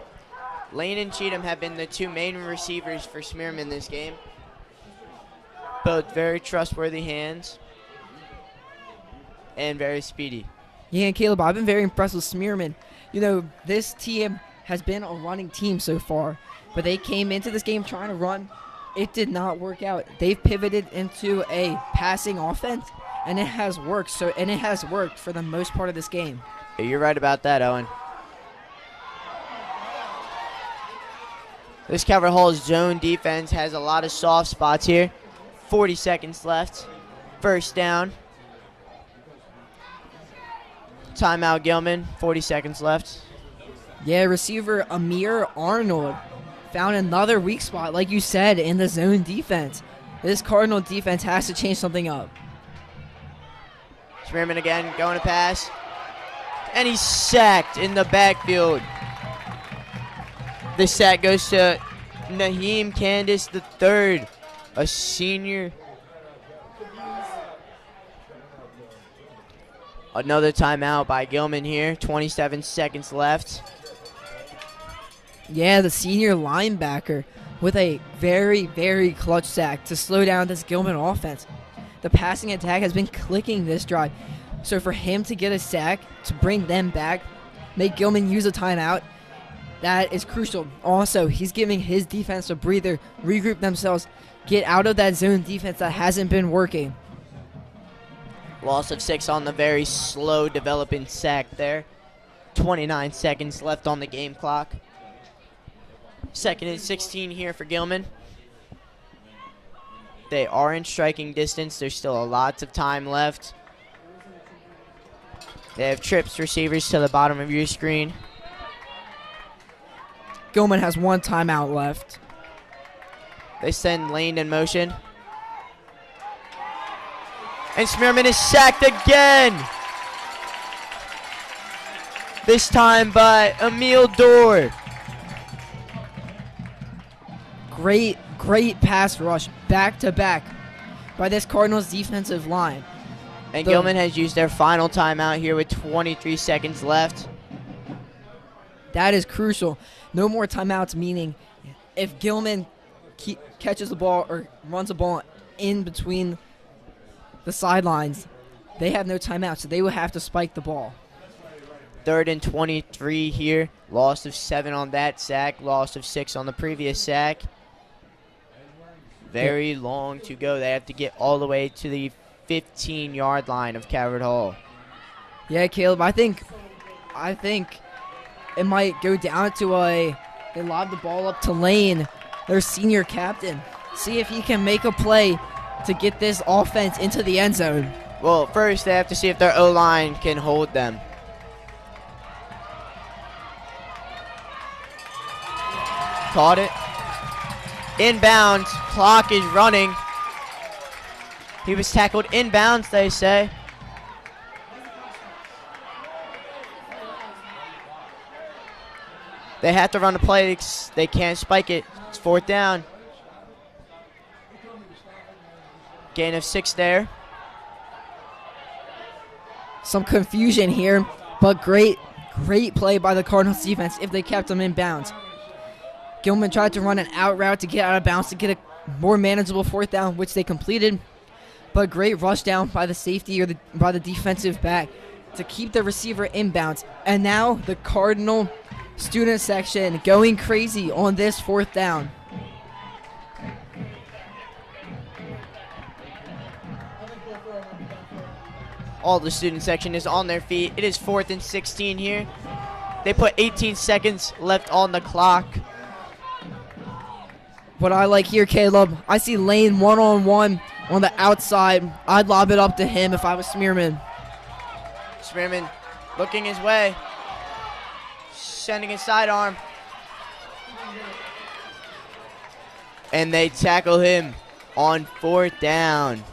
Lane and Cheatham have been the 2 main receivers for Smearman this game. Both very trustworthy hands. and very speedy. Yeah, and Caleb, I've been very impressed with Smearman. You know, this team has been a running team so far, but they came into this game trying to run. It did not work out. They've pivoted into a passing offense, and it has worked. And it has worked for the most part of this game. Yeah, you're right about that, Owen. This Calvert Hall's zone defense has a lot of soft spots here. 40 seconds left. First down. Timeout, Gilman. 40 seconds left. Yeah, receiver Amir Arnold found another weak spot, like you said, in the zone defense. This Cardinal defense has to change something up. Spearman again, going to pass. And he's sacked in the backfield. The sack goes to Naheem Candace III, a senior. Another timeout by Gilman here. 27 seconds left. Yeah, the senior linebacker with a very, very clutch sack to slow down this Gilman offense. The passing attack has been clicking this drive. So for him to get a sack, to bring them back, make Gilman use a timeout, that is crucial. Also, he's giving his defense a breather, regroup themselves, get out of that zone defense that hasn't been working. Loss of 6 on the very slow developing sack there. 29 seconds left on the game clock. Second and 16 here for Gilman. They are in striking distance. There's still lots of time left. They have trips receivers to the bottom of your screen. Gilman has one timeout left. They send Lane in motion. And Smearman is sacked again. This time by Emil Dorr. Great pass rush, back to back, by this Cardinals defensive line. And Gilman has used their final timeout here with 23 seconds left. That is crucial. No more timeouts, meaning if Gilman catches the ball or runs a ball in between the sidelines, they have no timeouts, so they will have to spike the ball. Third and 23 here. Loss of 7 on that sack. Loss of 6 on the previous sack. Very long to go. They have to get all the way to the 15-yard line of Calvert Hall. Yeah, Caleb, I think it might go down to they lob the ball up to Lane, their senior captain. See if he can make a play to get this offense into the end zone. Well, first they have to see if their O-line can hold them. Caught it. Inbounds. Clock is running. He was tackled inbounds, they say. They have to run the play. They can't spike it. It's fourth down. Gain of 6 there. Some confusion here, but great play by the Cardinals defense if they kept them in bounds. Gilman tried to run an out route to get out of bounds to get a more manageable fourth down, which they completed. But great rush down by the safety or by the defensive back to keep the receiver inbounds. And now the Cardinal student section going crazy on this fourth down. All the student section is on their feet. It is 4th and 16 here. They put 18 seconds left on the clock. What I like here, Caleb, I see Lane one-on-one on the outside. I'd lob it up to him if I was Smearman. Smearman looking his way. Sending a sidearm. And they tackle him on 4th down.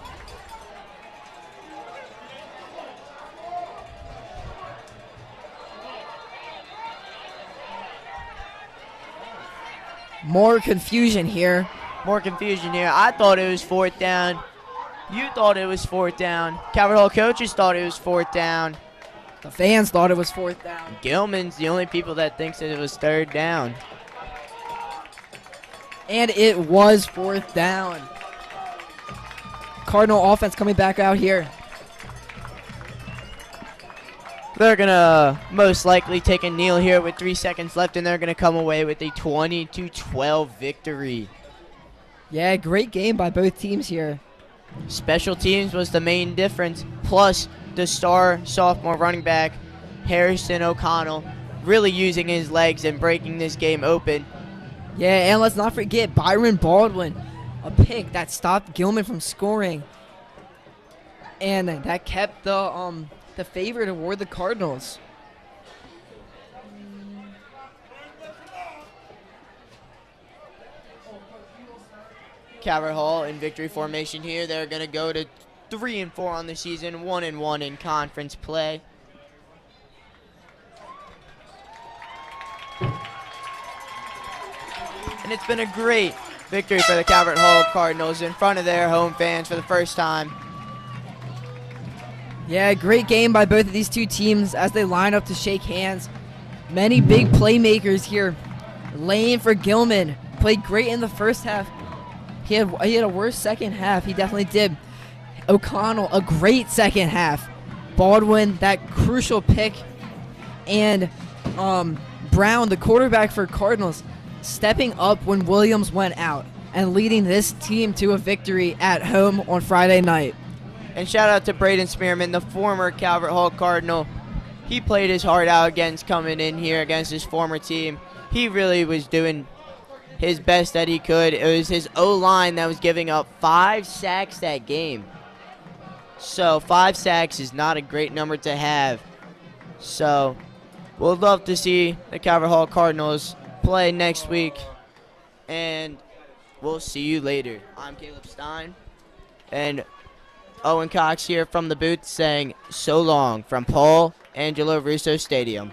More confusion here. More confusion here. I thought it was 4th down. You thought it was 4th down. Calvert Hall coaches thought it was 4th down. The fans thought it was 4th down. Gilman's the only people that thinks that it was 3rd down. And it was 4th down. Cardinal offense coming back out here. They're going to most likely take a kneel here with 3 seconds left, and they're going to come away with a 20-12 victory. Yeah, great game by both teams here. Special teams was the main difference, plus the star sophomore running back, Harrison O'Connell, really using his legs and breaking this game open. Yeah, and let's not forget Byron Baldwin, a pick that stopped Gilman from scoring, and that kept the favorite toward the Cardinals. Calvert Hall in victory formation here. They're going to go to 3-4 on the season, 1-1 in conference play. And it's been a great victory for the Calvert Hall Cardinals in front of their home fans for the first time. Yeah, great game by both of these two teams as they line up to shake hands. Many big playmakers here. Lane for Gilman played great in the first half. He had a worse second half. He definitely did. O'Connell, a great second half. Baldwin, that crucial pick. And Brown, the quarterback for Cardinals, stepping up when Williams went out and leading this team to a victory at home on Friday night. And shout out to Braden Spearman, the former Calvert Hall Cardinal. He played his heart out against coming in here against his former team. He really was doing his best that he could. It was his O-line that was giving up 5 sacks that game. So 5 sacks is not a great number to have. So we'll love to see the Calvert Hall Cardinals play next week. And we'll see you later. I'm Caleb Stein. And Owen Cox here from the booth saying so long from Paul Angelo Russo Stadium.